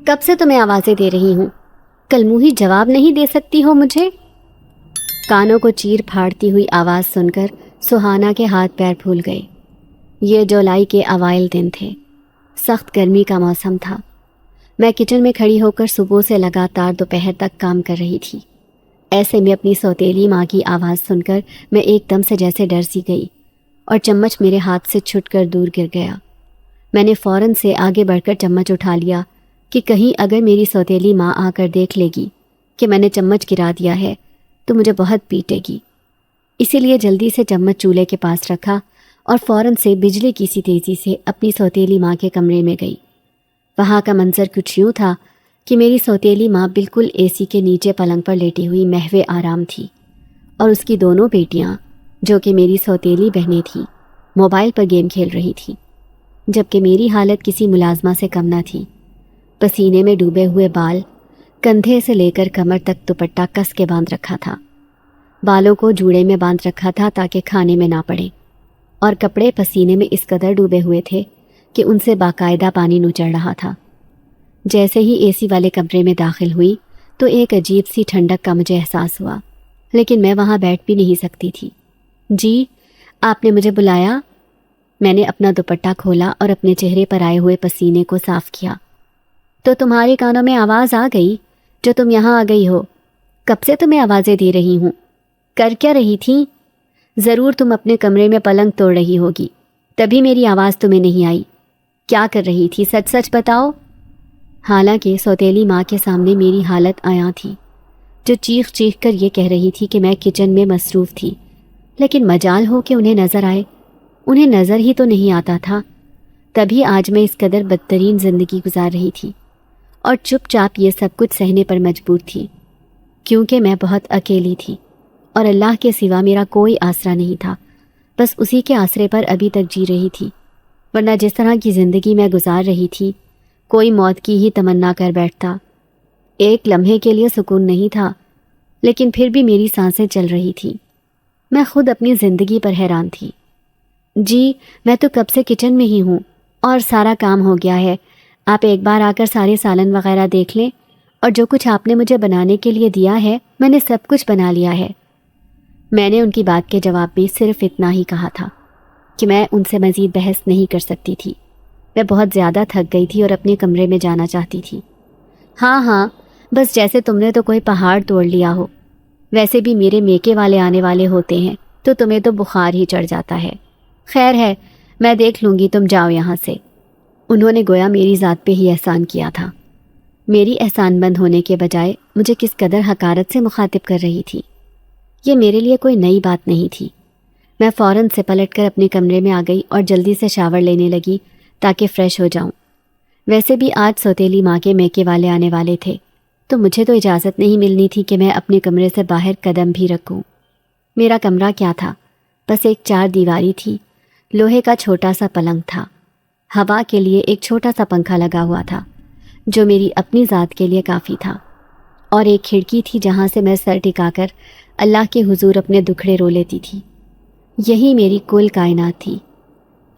کب سے تمہیں آوازیں دے رہی ہوں، کل منہی جواب نہیں دے سکتی ہو مجھے؟ کانوں کو چیر پھاڑتی ہوئی آواز سن کر سہانا کے ہاتھ پیر پھول گئے۔ یہ جولائی کے اوائل دن تھے، سخت گرمی کا موسم تھا۔ میں کچن میں کھڑی ہو کر صبح سے لگاتار دوپہر تک کام کر رہی تھی۔ ایسے میں اپنی سوتیلی ماں کی آواز سن کر میں ایک دم سے جیسے ڈر سی گئی اور چمچ میرے ہاتھ سے چھٹ کر دور گر گیا۔ میں نے فوراً سے آگے بڑھ کر چمچ اٹھا لیا کہ کہیں اگر میری سوتیلی ماں آ کر دیکھ لے گی کہ میں نے چمچ گرا دیا ہے تو مجھے بہت پیٹے گی۔ اسی لیے جلدی سے چمچ چولہے کے پاس رکھا اور فوراً سے بجلی کی سی تیزی سے اپنی سوتیلی ماں کے کمرے میں گئی۔ وہاں کا منظر کچھ یوں تھا کہ میری سوتیلی ماں بالکل اے سی کے نیچے پلنگ پر لیٹی ہوئی محو آرام تھی، اور اس کی دونوں بیٹیاں جو کہ میری سوتیلی بہنیں تھیں موبائل پر گیم کھیل رہی تھیں، جبکہ میری حالت کسی ملازمہ سے کم نہ تھی۔ پسینے میں ڈوبے ہوئے بال، کندھے سے لے کر کمر تک دوپٹہ کس کے باندھ رکھا تھا، بالوں کو جوڑے میں باندھ رکھا تھا تاکہ کھانے میں نہ پڑے، اور کپڑے پسینے میں اس قدر ڈوبے ہوئے تھے کہ ان سے باقاعدہ پانی نچڑ رہا تھا۔ جیسے ہی اے سی والے کمرے میں داخل ہوئی تو ایک عجیب سی ٹھنڈک کا مجھے احساس ہوا، لیکن میں وہاں بیٹھ بھی نہیں سکتی تھی۔ جی، آپ نے مجھے بلایا؟ میں نے اپنا دوپٹہ کھولا اور اپنے چہرے پر آئے ہوئے پسینے کو صاف کیا۔ تو تمہارے کانوں میں آواز آ گئی جو تم یہاں آ گئی ہو؟ کب سے تمہیں آوازیں دے رہی ہوں، کر کیا رہی تھی؟ ضرور تم اپنے کمرے میں پلنگ توڑ رہی ہوگی، تبھی میری آواز تمہیں نہیں آئی۔ کیا کر رہی تھی، سچ سچ بتاؤ۔ حالانکہ سوتیلی ماں کے سامنے میری حالت عیاں تھی، جو چیخ چیخ کر یہ کہہ رہی تھی کہ میں کچن میں مصروف تھی، لیکن مجال ہو کہ انہیں نظر آئے، انہیں نظر ہی تو نہیں آتا تھا۔ تبھی آج میں اس قدر بدترین زندگی گزار رہی تھی اور چپ چاپ یہ سب کچھ سہنے پر مجبور تھی، کیونکہ میں بہت اکیلی تھی اور اللہ کے سوا میرا کوئی آسرا نہیں تھا، بس اسی کے آسرے پر ابھی تک جی رہی تھی، ورنہ جس طرح کی زندگی میں گزار رہی تھی کوئی موت کی ہی تمنا کر بیٹھتا۔ ایک لمحے کے لیے سکون نہیں تھا، لیکن پھر بھی میری سانسیں چل رہی تھی۔ میں خود اپنی زندگی پر حیران تھی۔ جی، میں تو کب سے کچن میں ہی ہوں اور سارا کام ہو گیا ہے، آپ ایک بار آ کر سارے سالن وغیرہ دیکھ لیں، اور جو کچھ آپ نے مجھے بنانے کے لیے دیا ہے میں نے سب کچھ بنا لیا ہے۔ میں نے ان کی بات کے جواب میں صرف اتنا ہی کہا تھا کہ میں ان سے مزید بحث نہیں کر سکتی تھی۔ میں بہت زیادہ تھک گئی تھی اور اپنے کمرے میں جانا چاہتی تھی۔ ہاں، بس جیسے تم نے تو کوئی پہاڑ توڑ لیا ہو، ویسے بھی میرے میکے والے آنے والے ہوتے ہیں تو تمہیں تو بخار ہی چڑھ جاتا ہے۔ خیر ہے، میں دیکھ لوں گی، تم جاؤ یہاں سے۔ انہوں نے گویا میری ذات پہ ہی احسان کیا تھا۔ میری احسان بند ہونے کے بجائے مجھے کس قدر حقارت سے مخاطب کر رہی تھی۔ یہ میرے لیے کوئی نئی بات نہیں تھی۔ میں فوراً سے پلٹ کر اپنے کمرے میں آ گئی اور جلدی سے شاور لینے لگی تاکہ فریش ہو جاؤں۔ ویسے بھی آج سوتیلی ماں کے میکے والے آنے والے تھے، تو مجھے تو اجازت نہیں ملنی تھی کہ میں اپنے کمرے سے باہر قدم بھی رکھوں۔ میرا کمرہ کیا تھا، بس ایک چار دیواری تھی، لوہے کا چھوٹا سا پلنگ تھا، ہوا کے لیے ایک چھوٹا سا پنکھا لگا ہوا تھا جو میری اپنی ذات کے لیے کافی تھا، اور ایک کھڑکی تھی جہاں سے میں سر ٹکا کر اللہ کے حضور اپنے دکھڑے رو لیتی تھی۔ یہی میری کل کائنات تھی۔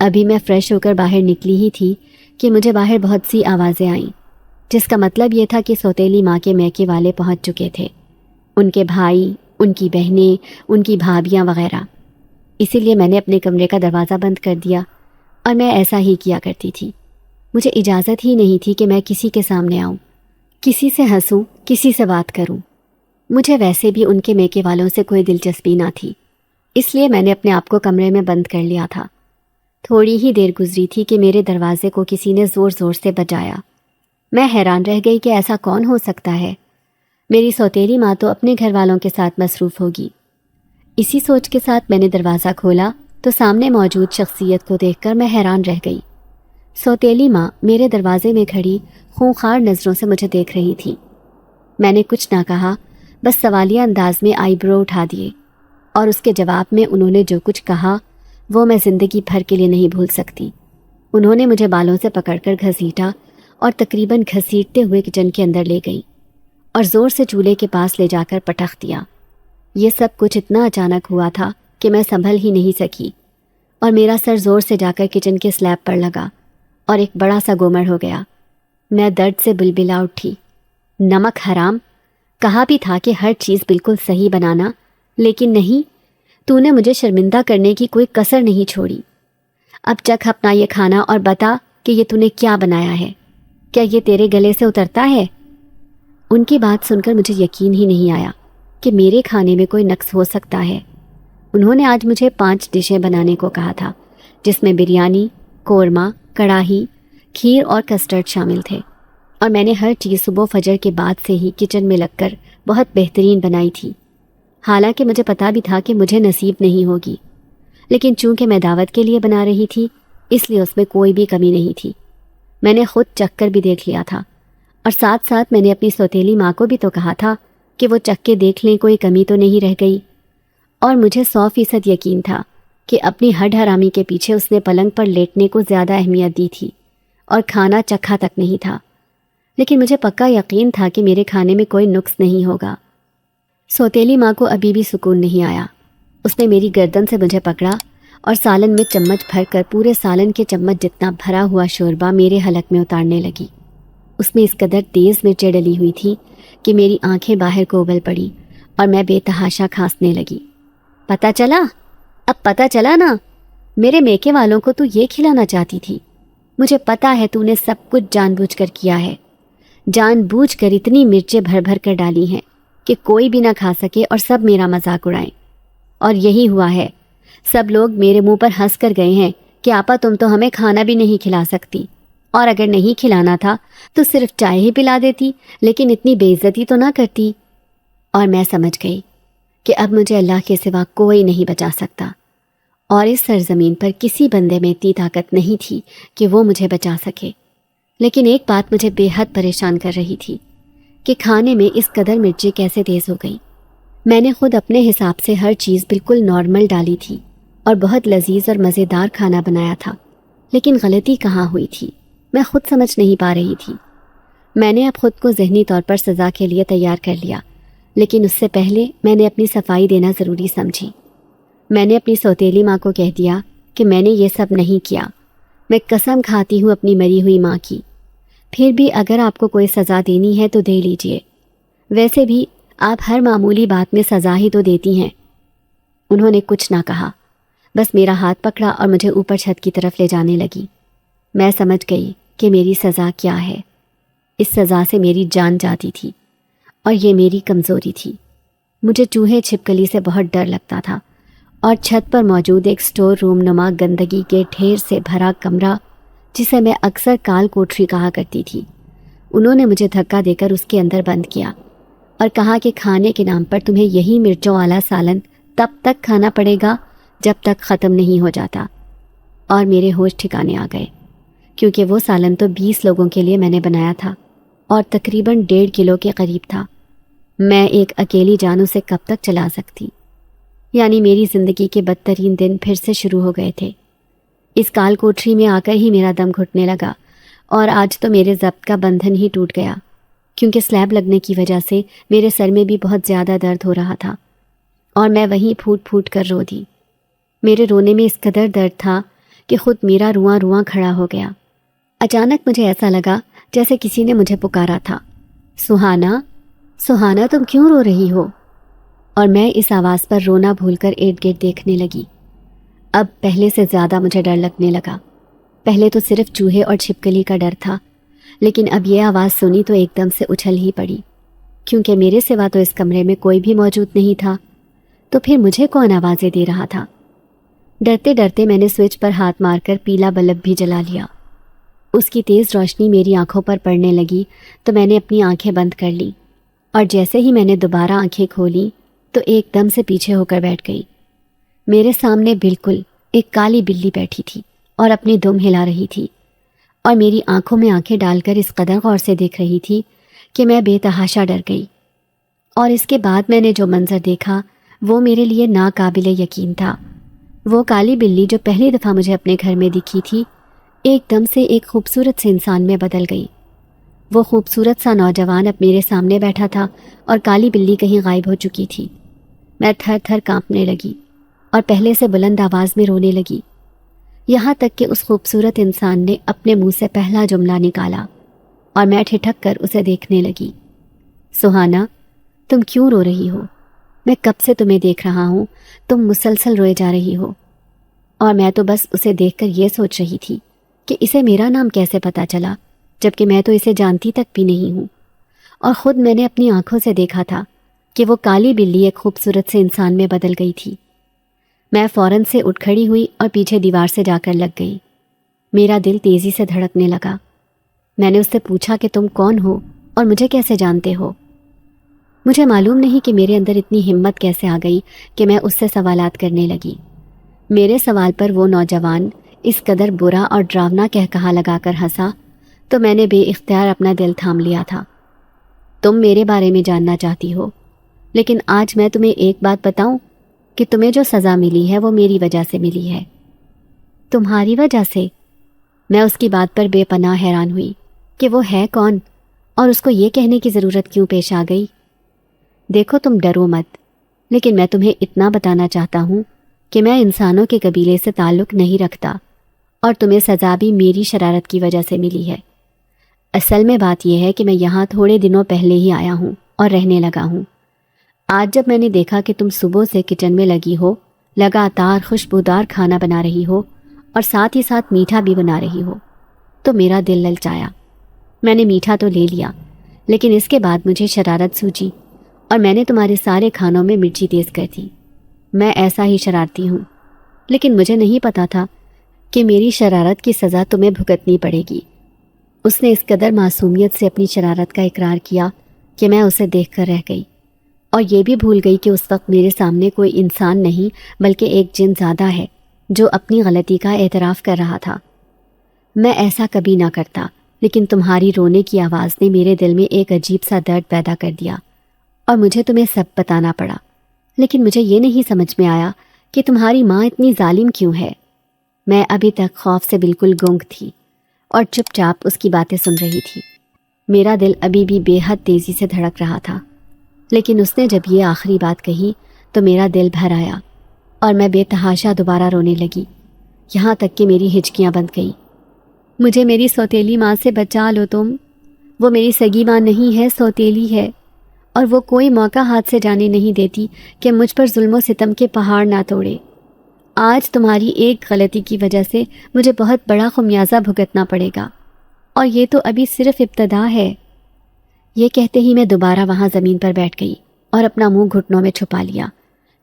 ابھی میں فریش ہو کر باہر نکلی ہی تھی کہ مجھے باہر بہت سی آوازیں آئیں، جس کا مطلب یہ تھا کہ سوتیلی ماں کے میکے والے پہنچ چکے تھے، ان کے بھائی، ان کی بہنیں، ان کی بھابیاں وغیرہ۔ اسی لیے میں نے اپنے کمرے کا دروازہ بند کر دیا، اور میں ایسا ہی کیا کرتی تھی۔ مجھے اجازت ہی نہیں تھی کہ میں کسی کے سامنے آؤں، کسی سے ہنسوں، کسی سے بات کروں۔ مجھے ویسے بھی ان کے میکے والوں سے کوئی دلچسپی نہ تھی، اس لیے میں نے اپنے آپ کو کمرے میں بند کر لیا تھا۔ تھوڑی ہی دیر گزری تھی کہ میرے دروازے کو کسی نے زور زور سے بجایا۔ میں حیران رہ گئی کہ ایسا کون ہو سکتا ہے، میری سوتیلی ماں تو اپنے گھر والوں کے ساتھ مصروف ہوگی۔ اسی سوچ کے ساتھ میں نے دروازہ کھولا تو سامنے موجود شخصیت کو دیکھ کر میں حیران رہ گئی۔ سوتیلی ماں میرے دروازے میں کھڑی خونخوار نظروں سے مجھے دیکھ رہی تھی۔ میں نے کچھ نہ کہا، بس سوالیہ انداز میں آئی برو اٹھا دیے، اور اس کے جواب میں انہوں نے جو کچھ کہا وہ میں زندگی بھر کے لیے نہیں بھول سکتی۔ انہوں نے مجھے بالوں سے پکڑ کر گھسیٹا اور تقریباً گھسیٹتے ہوئے کچن کے اندر لے گئی اور زور سے چولہے کے پاس لے جا کر پٹخ دیا۔ یہ سب کچھ اتنا اچانک ہوا تھا کہ میں سنبھل ہی نہیں سکی، اور میرا سر زور سے جا کر کچن کے سلیب پر لگا اور ایک بڑا سا گومڑ ہو گیا۔ میں درد سے بلبلا اٹھی۔ نمک حرام، کہا بھی تھا کہ ہر چیز بالکل صحیح بنانا، لیکن نہیں، تو نے مجھے شرمندہ کرنے کی کوئی کسر نہیں چھوڑی۔ اب چکھ اپنا یہ کھانا اور بتا کہ یہ تو نے کیا بنایا ہے، کیا یہ تیرے گلے سے اترتا ہے؟ ان کی بات سن کر مجھے یقین ہی نہیں آیا کہ میرے کھانے میں کوئی نقص ہو سکتا ہے۔ انہوں نے آج مجھے 5 ڈشیں بنانے کو کہا تھا، جس میں بریانی، قورمہ، کڑاہی، کھیر اور کسٹرڈ شامل تھے، اور میں نے ہر چیز صبح فجر کے بعد سے ہی کچن میں لگ کر بہت بہترین بنائی تھی۔ حالانکہ مجھے پتا بھی تھا کہ مجھے نصیب نہیں ہوگی، لیکن چونکہ میں دعوت کے لیے بنا رہی تھی اس لیے اس میں کوئی بھی کمی نہیں تھی۔ میں نے خود چکھ کر بھی دیکھ لیا تھا، اور ساتھ ساتھ میں نے اپنی سوتیلی ماں کو بھی تو کہا تھا کہ وہ چکھ کے دیکھ لیں کوئی کمی تو نہیں رہ گئی، اور مجھے 100% یقین تھا کہ اپنی ہڈ حرامی کے پیچھے اس نے پلنگ پر لیٹنے کو زیادہ اہمیت دی تھی اور کھانا چکھا تک نہیں تھا۔ لیکن مجھے پکا یقین تھا کہ میرے کھانے میں کوئی نقص نہیں ہوگا۔ سوتیلی ماں کو ابھی بھی سکون نہیں آیا۔ اس نے میری گردن سے مجھے پکڑا اور سالن میں چمچ بھر کر پورے سالن کے چمچ جتنا بھرا ہوا شوربہ میرے حلق میں اتارنے لگی۔ اس میں اس قدر تیز مرچیں ڈلی ہوئی تھی کہ میری آنکھیں باہر کو ابل پڑی اور میں بے تحاشا کھانسنے لگی۔ پتہ چلا؟ اب پتہ چلا نا، میرے میکے والوں کو تو یہ کھلانا چاہتی تھی۔ مجھے پتہ ہے تو نے سب کچھ جان بوجھ کر کیا ہے، جان بوجھ کر اتنی مرچیں بھر بھر کر ڈالی ہیں کہ کوئی بھی نہ کھا سکے اور سب میرا مذاق اڑائیں۔ اور یہی ہوا ہے، سب لوگ میرے منہ پر ہنس کر گئے ہیں کہ آپا تم تو ہمیں کھانا بھی نہیں کھلا سکتی، اور اگر نہیں کھلانا تھا تو صرف چائے ہی پلا دیتی، لیکن اتنی بے عزتی تو نہ کرتی۔ اور میں سمجھ گئی کہ اب مجھے اللہ کے سوا کوئی نہیں بچا سکتا، اور اس سرزمین پر کسی بندے میں اتنی طاقت نہیں تھی کہ وہ مجھے بچا سکے۔ لیکن ایک بات مجھے بے حد پریشان کر رہی تھی کہ کھانے میں اس قدر مرچیں کیسے تیز ہو گئیں۔ میں نے خود اپنے حساب سے ہر چیز بالکل نارمل ڈالی تھی اور بہت لذیذ اور مزیدار کھانا بنایا تھا، لیکن غلطی کہاں ہوئی تھی میں خود سمجھ نہیں پا رہی تھی۔ میں نے اب خود کو ذہنی طور پر سزا کے لیے تیار کر لیا، لیکن اس سے پہلے میں نے اپنی صفائی دینا ضروری سمجھی۔ میں نے اپنی سوتیلی ماں کو کہہ دیا کہ میں نے یہ سب نہیں کیا، میں قسم کھاتی ہوں اپنی مری ہوئی ماں کی۔ پھر بھی اگر آپ کو کوئی سزا دینی ہے تو دے لیجئے، ویسے بھی آپ ہر معمولی بات میں سزا ہی تو دیتی ہیں۔ انہوں نے کچھ نہ کہا، بس میرا ہاتھ پکڑا اور مجھے اوپر چھت کی طرف لے جانے لگی۔ میں سمجھ گئی کہ میری سزا کیا ہے۔ اس سزا سے میری جان جاتی تھی، اور یہ میری کمزوری تھی۔ مجھے چوہے چھپکلی سے بہت ڈر لگتا تھا، اور چھت پر موجود ایک سٹور روم نما گندگی کے ڈھیر سے بھرا کمرہ، جسے میں اکثر کال کوٹری کہا کرتی تھی، انہوں نے مجھے دھکا دے کر اس کے اندر بند کیا اور کہا کہ کھانے کے نام پر تمہیں یہی مرچوں والا سالن تب تک کھانا پڑے گا جب تک ختم نہیں ہو جاتا۔ اور میرے ہوش ٹھکانے آ گئے، کیونکہ وہ سالن تو 20 لوگوں کے لیے میں نے بنایا تھا اور تقریباً 1.5 کلو کے قریب تھا۔ میں ایک اکیلی جان اسے کب تک چلا سکتی؟ یعنی میری زندگی کے بدترین دن پھر سے شروع ہو گئے تھے۔ اس کال کوٹری میں آ کر ہی میرا دم گھٹنے لگا، اور آج تو میرے ضبط کا بندھن ہی ٹوٹ گیا، کیونکہ سلیب لگنے کی وجہ سے میرے سر میں بھی بہت زیادہ درد ہو رہا تھا، اور میں وہیں پھوٹ پھوٹ کر رو دی۔ میرے رونے میں اس قدر درد تھا کہ خود میرا رواں رواں کھڑا ہو گیا۔ اچانک مجھے ایسا لگا جیسے کسی نے مجھے پکارا تھا، سہانا، سہانا تم کیوں رو رہی ہو؟ اور میں اس آواز پر رونا بھول کر ارد گرد دیکھنے لگی۔ اب پہلے سے زیادہ مجھے ڈر لگنے لگا۔ پہلے تو صرف چوہے اور چھپکلی کا ڈر تھا، لیکن اب یہ آواز سنی تو ایک دم سے اچھل ہی پڑی، کیونکہ میرے سوا تو اس کمرے میں کوئی بھی موجود نہیں تھا، تو پھر مجھے کون آوازیں دے رہا تھا؟ ڈرتے ڈرتے میں نے سوئچ پر ہاتھ مار کر پیلا بلب بھی جلا لیا۔ اس کی تیز روشنی میری آنکھوں پر پڑنے لگی تو میں نے اپنی آنکھیں بند کر لی، اور جیسے ہی میں نے دوبارہ آنکھیں کھولی تو ایک دم سے پیچھے ہو کر بیٹھ گئی۔ میرے سامنے بالکل ایک کالی بلی بیٹھی تھی اور اپنی دم ہلا رہی تھی، اور میری آنکھوں میں آنکھیں ڈال کر اس قدر غور سے دیکھ رہی تھی کہ میں بے تحاشا ڈر گئی۔ اور اس کے بعد میں نے جو منظر دیکھا وہ میرے لیے ناقابل یقین تھا۔ وہ کالی بلی جو پہلی دفعہ مجھے اپنے گھر میں دکھی تھی، ایک دم سے ایک خوبصورت سے انسان میں بدل گئی۔ وہ خوبصورت سا نوجوان اب میرے سامنے بیٹھا تھا اور کالی بلی کہیں غائب ہو چکی تھی۔ میں تھر تھر کانپنے لگی اور پہلے سے بلند آواز میں رونے لگی، یہاں تک کہ اس خوبصورت انسان نے اپنے منہ سے پہلا جملہ نکالا، اور میں ٹھٹک کر اسے دیکھنے لگی۔ سہانا، تم کیوں رو رہی ہو؟ میں کب سے تمہیں دیکھ رہا ہوں، تم مسلسل روئے جا رہی ہو۔ اور میں تو بس اسے دیکھ کر یہ سوچ رہی تھی کہ اسے میرا نام کیسے پتہ چلا، جبکہ میں تو اسے جانتی تک بھی نہیں ہوں، اور خود میں نے اپنی آنکھوں سے دیکھا تھا کہ وہ کالی بلی ایک خوبصورت سے انسان میں بدل گئی تھی۔ میں فوراً سے اٹھ کھڑی ہوئی اور پیچھے دیوار سے جا کر لگ گئی۔ میرا دل تیزی سے دھڑکنے لگا۔ میں نے اس سے پوچھا کہ تم کون ہو اور مجھے کیسے جانتے ہو؟ مجھے معلوم نہیں کہ میرے اندر اتنی ہمت کیسے آ گئی کہ میں اس سے سوالات کرنے لگی۔ میرے سوال پر وہ نوجوان اس قدر برا اور ڈراونا کہا لگا کر ہنسا تو میں نے بے اختیار اپنا دل تھام لیا تھا۔ تم میرے بارے میں جاننا چاہتی ہو، لیکن آج میں تمہیں ایک بات بتاؤں کہ تمہیں جو سزا ملی ہے وہ میری وجہ سے ملی ہے۔ تمہاری وجہ سے؟ میں اس کی بات پر بے پناہ حیران ہوئی کہ وہ ہے کون اور اس کو یہ کہنے کی ضرورت کیوں پیش آ گئی۔ دیکھو، تم ڈرو مت، لیکن میں تمہیں اتنا بتانا چاہتا ہوں کہ میں انسانوں کے قبیلے سے تعلق نہیں رکھتا، اور تمہیں سزا بھی میری شرارت کی وجہ سے ملی ہے۔ اصل میں بات یہ ہے کہ میں یہاں تھوڑے دنوں پہلے ہی آیا ہوں اور رہنے لگا ہوں۔ آج جب میں نے دیکھا کہ تم صبح سے کچن میں لگی ہو، لگاتار خوشبودار کھانا بنا رہی ہو اور ساتھ ہی ساتھ میٹھا بھی بنا رہی ہو، تو میرا دل للچایا۔ میں نے میٹھا تو لے لیا، لیکن اس کے بعد مجھے شرارت سوچی اور میں نے تمہارے سارے کھانوں میں مرچی تیز کر دی۔ میں ایسا ہی شرارتی ہوں، لیکن مجھے نہیں پتا تھا کہ میری شرارت کی سزا تمہیں بھگتنی پڑے گی۔ اس نے اس قدر معصومیت سے اپنی شرارت کا اقرار کیا کہ میں اسے دیکھ کر رہ گئی، اور یہ بھی بھول گئی کہ اس وقت میرے سامنے کوئی انسان نہیں بلکہ ایک جن زادہ ہے جو اپنی غلطی کا اعتراف کر رہا تھا۔ میں ایسا کبھی نہ کرتا، لیکن تمہاری رونے کی آواز نے میرے دل میں ایک عجیب سا درد پیدا کر دیا، اور مجھے تمہیں سب بتانا پڑا۔ لیکن مجھے یہ نہیں سمجھ میں آیا کہ تمہاری ماں اتنی ظالم کیوں ہے۔ میں ابھی تک خوف سے بالکل گنگ تھی اور چپ چاپ اس کی باتیں سن رہی تھی۔ میرا دل ابھی بھی بے حد تیزی سے دھڑک رہا تھا، لیکن اس نے جب یہ آخری بات کہی تو میرا دل بھر آیا اور میں بے تحاشا دوبارہ رونے لگی، یہاں تک کہ میری ہچکیاں بند گئیں۔ مجھے میری سوتیلی ماں سے بچا لو تم، وہ میری سگی ماں نہیں ہے، سوتیلی ہے، اور وہ کوئی موقع ہاتھ سے جانے نہیں دیتی کہ مجھ پر ظلم و ستم کے پہاڑ نہ توڑے۔ آج تمہاری ایک غلطی کی وجہ سے مجھے بہت بڑا خمیازہ بھگتنا پڑے گا، اور یہ تو ابھی صرف ابتدا ہے۔ یہ کہتے ہی میں دوبارہ وہاں زمین پر بیٹھ گئی اور اپنا منہ گھٹنوں میں چھپا لیا،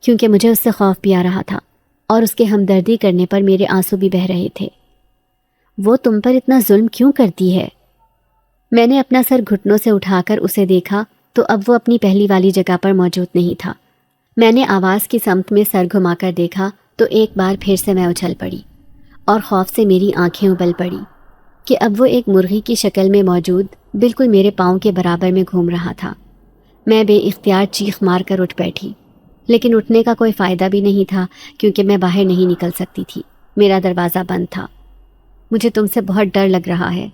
کیونکہ مجھے اس سے خوف بھی آ رہا تھا اور اس کے ہمدردی کرنے پر میرے آنسو بھی بہہ رہے تھے۔ وہ تم پر اتنا ظلم کیوں کرتی ہے؟ میں نے اپنا سر گھٹنوں سے اٹھا کر اسے دیکھا تو اب وہ اپنی پہلی والی جگہ پر موجود نہیں تھا۔ میں نے آواز کی سمت میں سر گھما کر دیکھا تو ایک بار پھر سے میں اچھل پڑی، اور خوف سے میری آنکھیں ابل پڑی کہ اب وہ ایک مرغی کی شکل میں موجود بالکل میرے پاؤں کے برابر میں گھوم رہا تھا۔ میں بے اختیار چیخ مار کر اٹھ بیٹھی، لیکن اٹھنے کا کوئی فائدہ بھی نہیں تھا کیونکہ میں باہر نہیں نکل سکتی تھی، میرا دروازہ بند تھا۔ مجھے تم سے بہت ڈر لگ رہا ہے،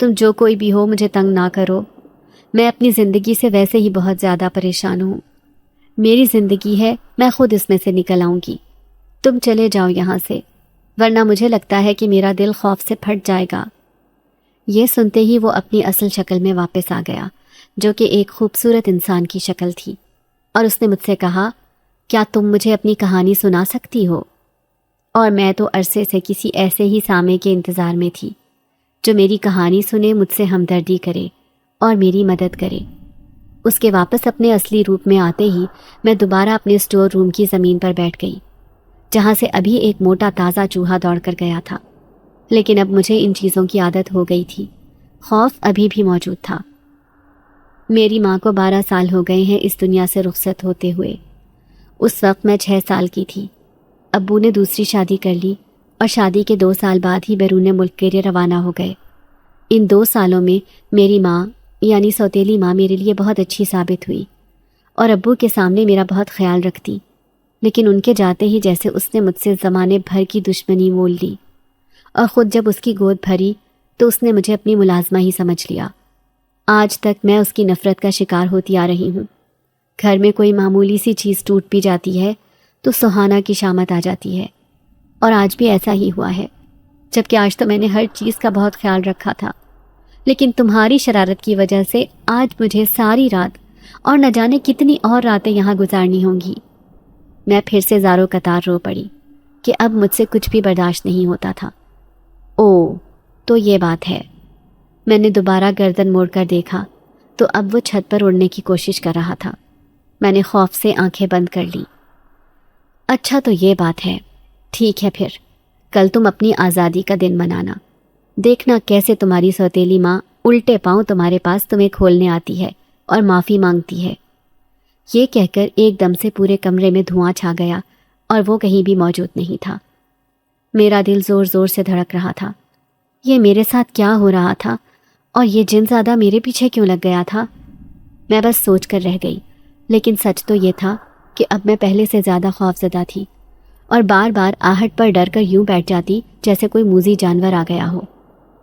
تم جو کوئی بھی ہو مجھے تنگ نہ کرو، میں اپنی زندگی سے ویسے ہی بہت زیادہ پریشان ہوں۔ میری زندگی ہے، میں خود اس میں سے نکل آؤں گی، تم چلے جاؤ یہاں سے، ورنہ مجھے لگتا ہے کہ میرا دل خوف سے پھٹ جائے گا۔ یہ سنتے ہی وہ اپنی اصل شکل میں واپس آ گیا، جو کہ ایک خوبصورت انسان کی شکل تھی، اور اس نے مجھ سے کہا، کیا تم مجھے اپنی کہانی سنا سکتی ہو؟ اور میں تو عرصے سے کسی ایسے ہی سامع کے انتظار میں تھی جو میری کہانی سنے، مجھ سے ہمدردی کرے اور میری مدد کرے۔ اس کے واپس اپنے اصلی روپ میں آتے ہی میں دوبارہ اپنے اسٹور روم کی زمین پر بیٹھ گئی، جہاں سے ابھی ایک موٹا تازہ چوہا دوڑ کر گیا تھا، لیکن اب مجھے ان چیزوں کی عادت ہو گئی تھی۔ خوف ابھی بھی موجود تھا۔ میری ماں کو 12 سال ہو گئے ہیں اس دنیا سے رخصت ہوتے ہوئے۔ اس وقت میں 6 سال کی تھی۔ ابو نے دوسری شادی کر لی اور شادی کے 2 سال بعد ہی بیرون ملک کے لیے روانہ ہو گئے۔ ان 2 سالوں میں میری ماں یعنی سوتیلی ماں میرے لیے بہت اچھی ثابت ہوئی اور ابو کے سامنے میرا بہت خیال رکھتی، لیکن ان کے جاتے ہی جیسے اس نے مجھ سے زمانے بھر کی دشمنی مول لی، اور خود جب اس کی گود بھری تو اس نے مجھے اپنی ملازمہ ہی سمجھ لیا۔ آج تک میں اس کی نفرت کا شکار ہوتی آ رہی ہوں۔ گھر میں کوئی معمولی سی چیز ٹوٹ بھی جاتی ہے تو سہانا کی شامت آ جاتی ہے، اور آج بھی ایسا ہی ہوا ہے، جبکہ آج تو میں نے ہر چیز کا بہت خیال رکھا تھا، لیکن تمہاری شرارت کی وجہ سے آج مجھے ساری رات اور نہ جانے کتنی اور راتیں یہاں گزارنی ہوں گی۔ میں پھر سے زاروں قطار رو پڑی کہ اب مجھ سے کچھ بھی برداشت نہیں ہوتا تھا۔ او تو یہ بات ہے۔ میں نے دوبارہ گردن موڑ کر دیکھا تو اب وہ چھت پر اڑنے کی کوشش کر رہا تھا۔ میں نے خوف سے آنکھیں بند کر لی۔ اچھا تو یہ بات ہے، ٹھیک ہے پھر کل تم اپنی آزادی کا دن منانا، دیکھنا کیسے تمہاری سوتیلی ماں الٹے پاؤں تمہارے پاس تمہیں کھولنے آتی ہے اور معافی مانگتی ہے۔ یہ کہہ کر ایک دم سے پورے کمرے میں دھواں چھا گیا اور وہ کہیں بھی موجود نہیں تھا۔ میرا دل زور زور سے دھڑک رہا تھا۔ یہ میرے ساتھ کیا ہو رہا تھا اور یہ جن زیادہ میرے پیچھے کیوں لگ گیا تھا؟ میں بس سوچ کر رہ گئی، لیکن سچ تو یہ تھا کہ اب میں پہلے سے زیادہ خوفزدہ تھی اور بار بار آہٹ پر ڈر کر یوں بیٹھ جاتی جیسے کوئی موذی جانور آ گیا ہو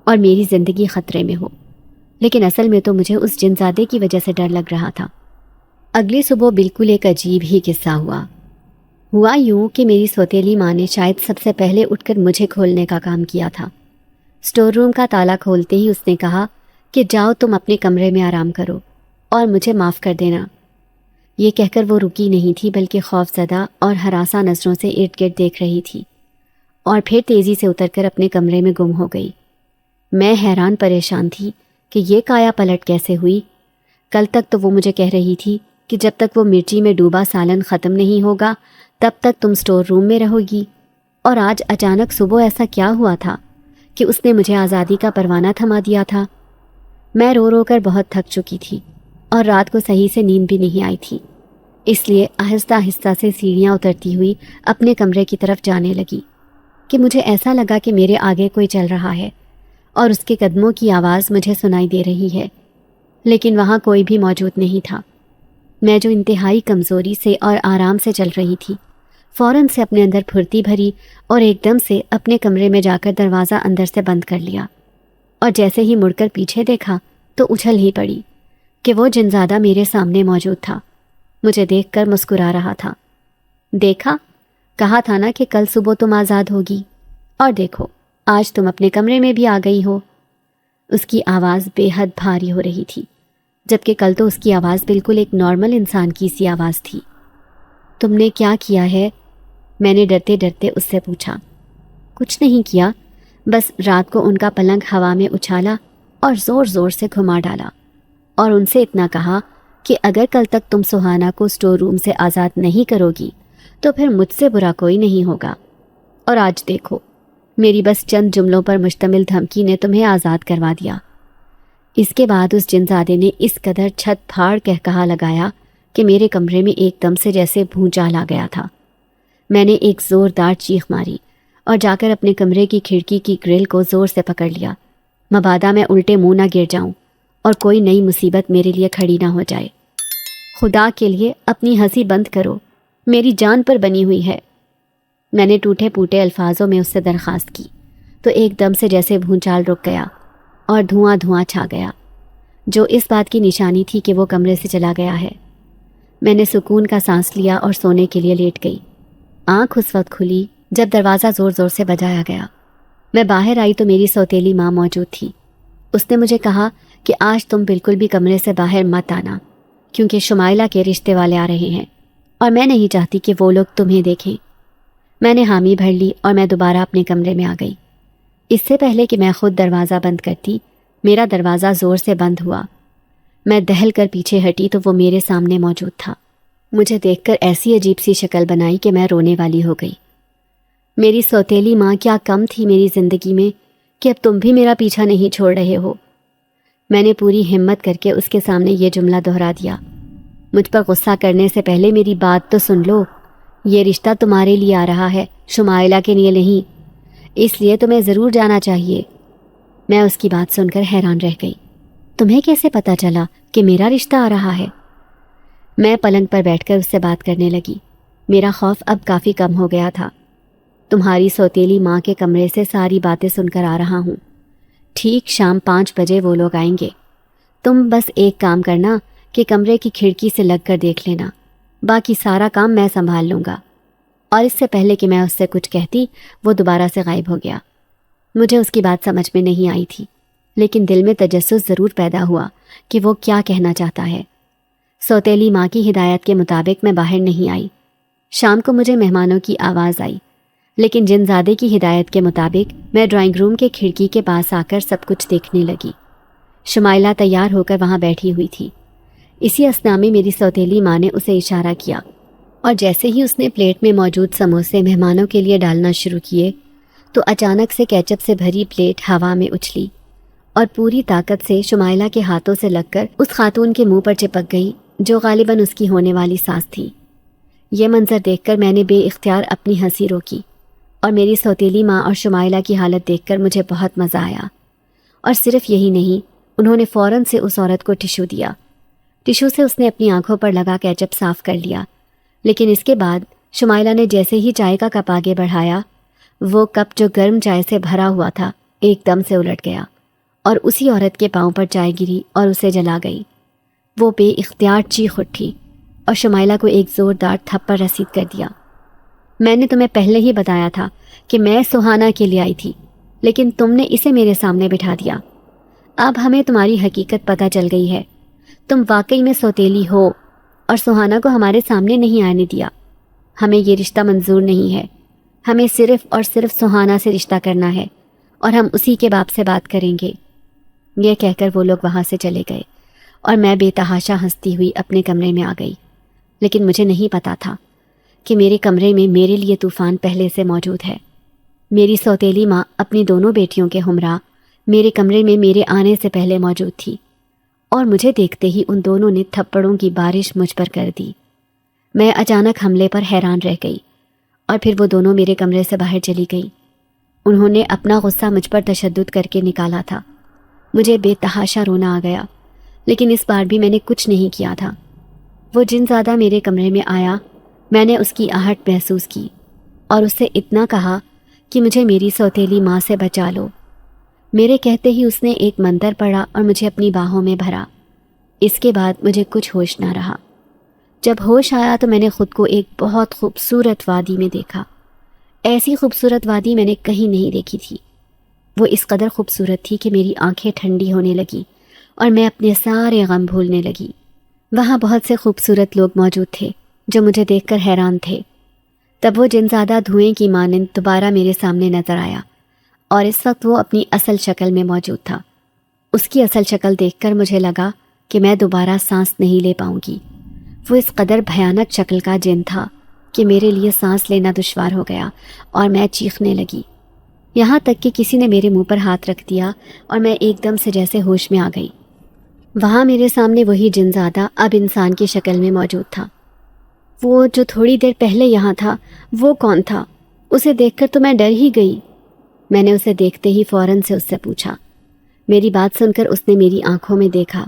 اور میری زندگی خطرے میں ہو۔ لیکن اصل میں تو مجھے اس جنزادے کی وجہ سے ڈر لگ رہا تھا۔ اگلی صبح بالکل ایک عجیب ہی قصہ ہوا یوں کہ میری سوتیلی ماں نے شاید سب سے پہلے اٹھ کر مجھے کھولنے کا کام کیا تھا۔ اسٹور روم کا تالا کھولتے ہی اس نے کہا کہ جاؤ تم اپنے کمرے میں آرام کرو اور مجھے معاف کر دینا۔ یہ کہہ کر وہ رکی نہیں تھی بلکہ خوف زدہ اور ہراساں نظروں سے ارد گرد دیکھ رہی تھی اور پھر تیزی سے اتر کر اپنے کمرے میں گم ہو گئی۔ میں حیران پریشان تھی کہ یہ کایا پلٹ کیسے ہوئی۔ کل تک تو وہ مجھے کہہ رہی تھی کہ جب تک وہ مرچی میں ڈوبا سالن ختم نہیں ہوگا تب تک تم اسٹور روم میں رہو گی، اور آج اچانک صبح ایسا کیا ہوا تھا کہ اس نے مجھے آزادی کا پروانہ تھما دیا تھا؟ میں رو رو کر بہت تھک چکی تھی اور رات کو صحیح سے نیند بھی نہیں آئی تھی، اس لیے آہستہ آہستہ سے سیڑھیاں اترتی ہوئی اپنے کمرے کی طرف جانے لگی کہ مجھے ایسا لگا کہ میرے آگے کوئی چل رہا ہے اور اس کے قدموں کی آواز مجھے سنائی دے رہی ہے، لیکن وہاں کوئی بھی موجود نہیں تھا۔ میں جو انتہائی کمزوری سے اور آرام سے چل رہی تھی، فوراً سے اپنے اندر پھرتی بھری اور ایک دم سے اپنے کمرے میں جا کر دروازہ اندر سے بند کر لیا، اور جیسے ہی مڑ کر پیچھے دیکھا تو اچھل ہی پڑی کہ وہ جنزادہ میرے سامنے موجود تھا، مجھے دیکھ کر مسکرا رہا تھا۔ دیکھا، کہا تھا نا کہ کل صبح تم آزاد ہوگی، اور دیکھو آج تم اپنے کمرے میں بھی آ گئی ہو۔ اس کی آواز بے حد بھاری ہو رہی تھی، جبکہ کل تو اس کی آواز بالکل ایک نارمل انسان کی سی آواز تھی۔ تم نے کیا کیا ہے؟ میں نے ڈرتے ڈرتے اس سے پوچھا۔ کچھ نہیں کیا، بس رات کو ان کا پلنگ ہوا میں اچھالا اور زور زور سے گھما ڈالا، اور ان سے اتنا کہا کہ اگر کل تک تم سہانا کو اسٹور روم سے آزاد نہیں کرو گی تو پھر مجھ سے برا کوئی نہیں ہوگا۔ اور آج دیکھو، میری بس چند جملوں پر مشتمل دھمکی نے تمہیں آزاد کروا دیا۔ اس کے بعد اس جنزادے نے اس قدر چھت پھاڑ کہا لگایا کہ میرے کمرے میں ایک دم سے جیسے بھونچال آ گیا تھا۔ میں نے ایک زوردار چیخ ماری اور جا کر اپنے کمرے کی کھڑکی کی گرل کو زور سے پکڑ لیا، مبادا میں الٹے منہ نہ گر جاؤں اور کوئی نئی مصیبت میرے لیے کھڑی نہ ہو جائے۔ خدا کے لیے اپنی ہنسی بند کرو، میری جان پر بنی ہوئی ہے۔ میں نے ٹوٹے پوٹے الفاظوں میں اس سے درخواست کی تو ایک دم سے جیسے بھونچال رک گیا اور دھواں دھواں چھا گیا، جو اس بات کی نشانی تھی کہ وہ کمرے سے چلا گیا ہے۔ میں نے سکون کا سانس لیا اور سونے کے لیے لیٹ گئی۔ آنکھ اس وقت کھلی جب دروازہ زور زور سے بجایا گیا۔ میں باہر آئی تو میری سوتیلی ماں موجود تھی۔ اس نے مجھے کہا کہ آج تم بالکل بھی کمرے سے باہر مت آنا، کیونکہ شمائلہ کے رشتے والے آ رہے ہیں اور میں نہیں چاہتی کہ وہ لوگ تمہیں دیکھیں۔ میں نے حامی بھر لی اور میں دوبارہ اپنے کمرے میں آ گئی۔ اس سے پہلے کہ میں خود دروازہ بند کرتی، میرا دروازہ زور سے بند ہوا۔ میں دہل کر پیچھے ہٹی تو وہ میرے سامنے موجود تھا۔ مجھے دیکھ کر ایسی عجیب سی شکل بنائی کہ میں رونے والی ہو گئی۔ میری سوتیلی ماں، کیا کم تھی میری زندگی میں کہ اب تم بھی میرا پیچھا نہیں چھوڑ رہے ہو۔ میں نے پوری ہمت کر کے اس کے سامنے یہ جملہ دہرا دیا، مجھ پر غصہ کرنے سے پہلے میری بات تو سن لو۔ یہ رشتہ تمہارے لیے آ رہا ہے، شمائلہ کے لیے نہیں، اس لیے تمہیں ضرور جانا چاہیے۔ میں اس کی بات سن کر حیران رہ گئی۔ تمہیں کیسے پتہ چلا کہ میرا رشتہ آ رہا ہے؟ میں پلنگ پر بیٹھ کر اس سے بات کرنے لگی۔ میرا خوف اب کافی کم ہو گیا تھا۔ تمہاری سوتیلی ماں کے کمرے سے ساری باتیں سن کر آ رہا ہوں۔ ٹھیک شام 5 بجے وہ لوگ آئیں گے۔ تم بس ایک کام کرنا کہ کمرے کی کھڑکی سے لگ کر دیکھ لینا، باقی سارا کام میں سنبھال لوں گا۔ اور اس سے پہلے کہ میں اس سے کچھ کہتی، وہ دوبارہ سے غائب ہو گیا۔ مجھے اس کی بات سمجھ میں نہیں آئی تھی۔ لیکن دل میں تجسس ضرور پیدا ہوا کہ وہ کیا کہنا چاہتا ہے۔ سوتیلی ماں کی ہدایت کے مطابق میں باہر نہیں آئی۔ شام کو مجھے مہمانوں کی آواز آئی، لیکن جن زادے کی ہدایت کے مطابق میں ڈرائنگ روم کے کھڑکی کے پاس آ کر سب کچھ دیکھنے لگی۔ شمائلہ تیار ہو کر وہاں بیٹھی ہوئی تھی۔ اسی اثنا میں میری سوتیلی ماں نے اسے اشارہ کیا، اور جیسے ہی اس نے پلیٹ میں موجود سموسے مہمانوں کے لیے ڈالنا شروع کیے تو اچانک سے کیچپ سے بھری پلیٹ ہوا میں اچھلی اور پوری طاقت سے شمائلہ کے ہاتھوں سے لگ کر اس خاتون کے منہ پر چپک گئی جو غالباً اس کی ہونے والی ساس تھی۔ یہ منظر دیکھ کر میں نے بے اختیار اپنی ہنسی روکی، اور میری سوتیلی ماں اور شمائلہ کی حالت دیکھ کر مجھے بہت مزہ آیا۔ اور صرف یہی نہیں، انہوں نے فوراً سے اس عورت کو ٹشو دیا۔ ٹشو سے اس نے اپنی آنکھوں پر لگا کیچپ صاف کر لیا، لیکن اس کے بعد شمائلہ نے جیسے ہی چائے کا کپ آگے بڑھایا، وہ کپ جو گرم چائے سے بھرا ہوا تھا ایک دم سے الٹ گیا اور اسی عورت کے پاؤں پر چائے گری اور اسے جلا گئی۔ وہ بے اختیار چیخ اٹھی اور شمائلہ کو ایک زوردار تھپڑ رسید کر دیا۔ میں نے تمہیں پہلے ہی بتایا تھا کہ میں سہانا کے لیے آئی تھی، لیکن تم نے اسے میرے سامنے بٹھا دیا۔ اب ہمیں تمہاری حقیقت پتہ چل گئی ہے۔ تم واقعی میں سوتیلی ہو اور سہانا کو ہمارے سامنے نہیں آنے دیا۔ ہمیں یہ رشتہ منظور نہیں ہے۔ ہمیں صرف اور صرف سہانا سے رشتہ کرنا ہے، اور ہم اسی کے باپ سے بات کریں گے۔ یہ کہہ کر وہ لوگ وہاں سے چلے گئے اور میں بے تحاشا ہنستی ہوئی اپنے کمرے میں آ گئی۔ لیکن مجھے نہیں پتا تھا کہ میرے کمرے میں میرے لیے طوفان پہلے سے موجود ہے۔ میری سوتیلی ماں اپنی دونوں بیٹیوں کے ہمراہ میرے کمرے میں میرے آنے سے پہلے موجود تھی، اور مجھے دیکھتے ہی ان دونوں نے تھپڑوں کی بارش مجھ پر کر دی۔ میں اچانک حملے پر حیران رہ گئی، اور پھر وہ دونوں میرے کمرے سے باہر چلی گئی۔ انہوں نے اپنا غصہ مجھ پر تشدد کر کے نکالا تھا۔ مجھے بے تحاشا رونا آ گیا، لیکن اس بار بھی میں نے کچھ نہیں کیا تھا۔ وہ جن زادہ میرے کمرے میں آیا، میں نے اس کی آہٹ محسوس کی اور اس سے اتنا کہا کہ مجھے میری سوتیلی ماں سے بچا لو۔ میرے کہتے ہی اس نے ایک منتر پڑھا اور مجھے اپنی باہوں میں بھرا۔ اس کے بعد مجھے کچھ ہوش نہ رہا۔ جب ہوش آیا تو میں نے خود کو ایک بہت خوبصورت وادی میں دیکھا۔ ایسی خوبصورت وادی میں نے کہیں نہیں دیکھی تھی۔ وہ اس قدر خوبصورت تھی کہ میری آنکھیں ٹھنڈی ہونے لگی اور میں اپنے سارے غم بھولنے لگی۔ وہاں بہت سے خوبصورت لوگ موجود تھے جو مجھے دیکھ کر حیران تھے۔ تب وہ جنزادہ دھوئیں کی مانند دوبارہ میرے سامنے نظر آیا، اور اس وقت وہ اپنی اصل شکل میں موجود تھا۔ اس کی اصل شکل دیکھ کر مجھے لگا کہ میں دوبارہ سانس نہیں لے پاؤں گی۔ وہ اس قدر بھیانک شکل کا جن تھا کہ میرے لیے سانس لینا دشوار ہو گیا اور میں چیخنے لگی، یہاں تک کہ کسی نے میرے منہ پر ہاتھ رکھ دیا اور میں ایک دم سے جیسے ہوش میں آ گئی۔ وہاں میرے سامنے وہی جنزادہ اب انسان کی شکل میں موجود تھا۔ وہ جو تھوڑی دیر پہلے یہاں تھا، وہ کون تھا؟ اسے دیکھ کر تو میں ڈر ہی گئی۔ میں نے اسے دیکھتے ہی فوراً سے اس سے پوچھا۔ میری بات سن کر اس نے میری آنکھوں میں دیکھا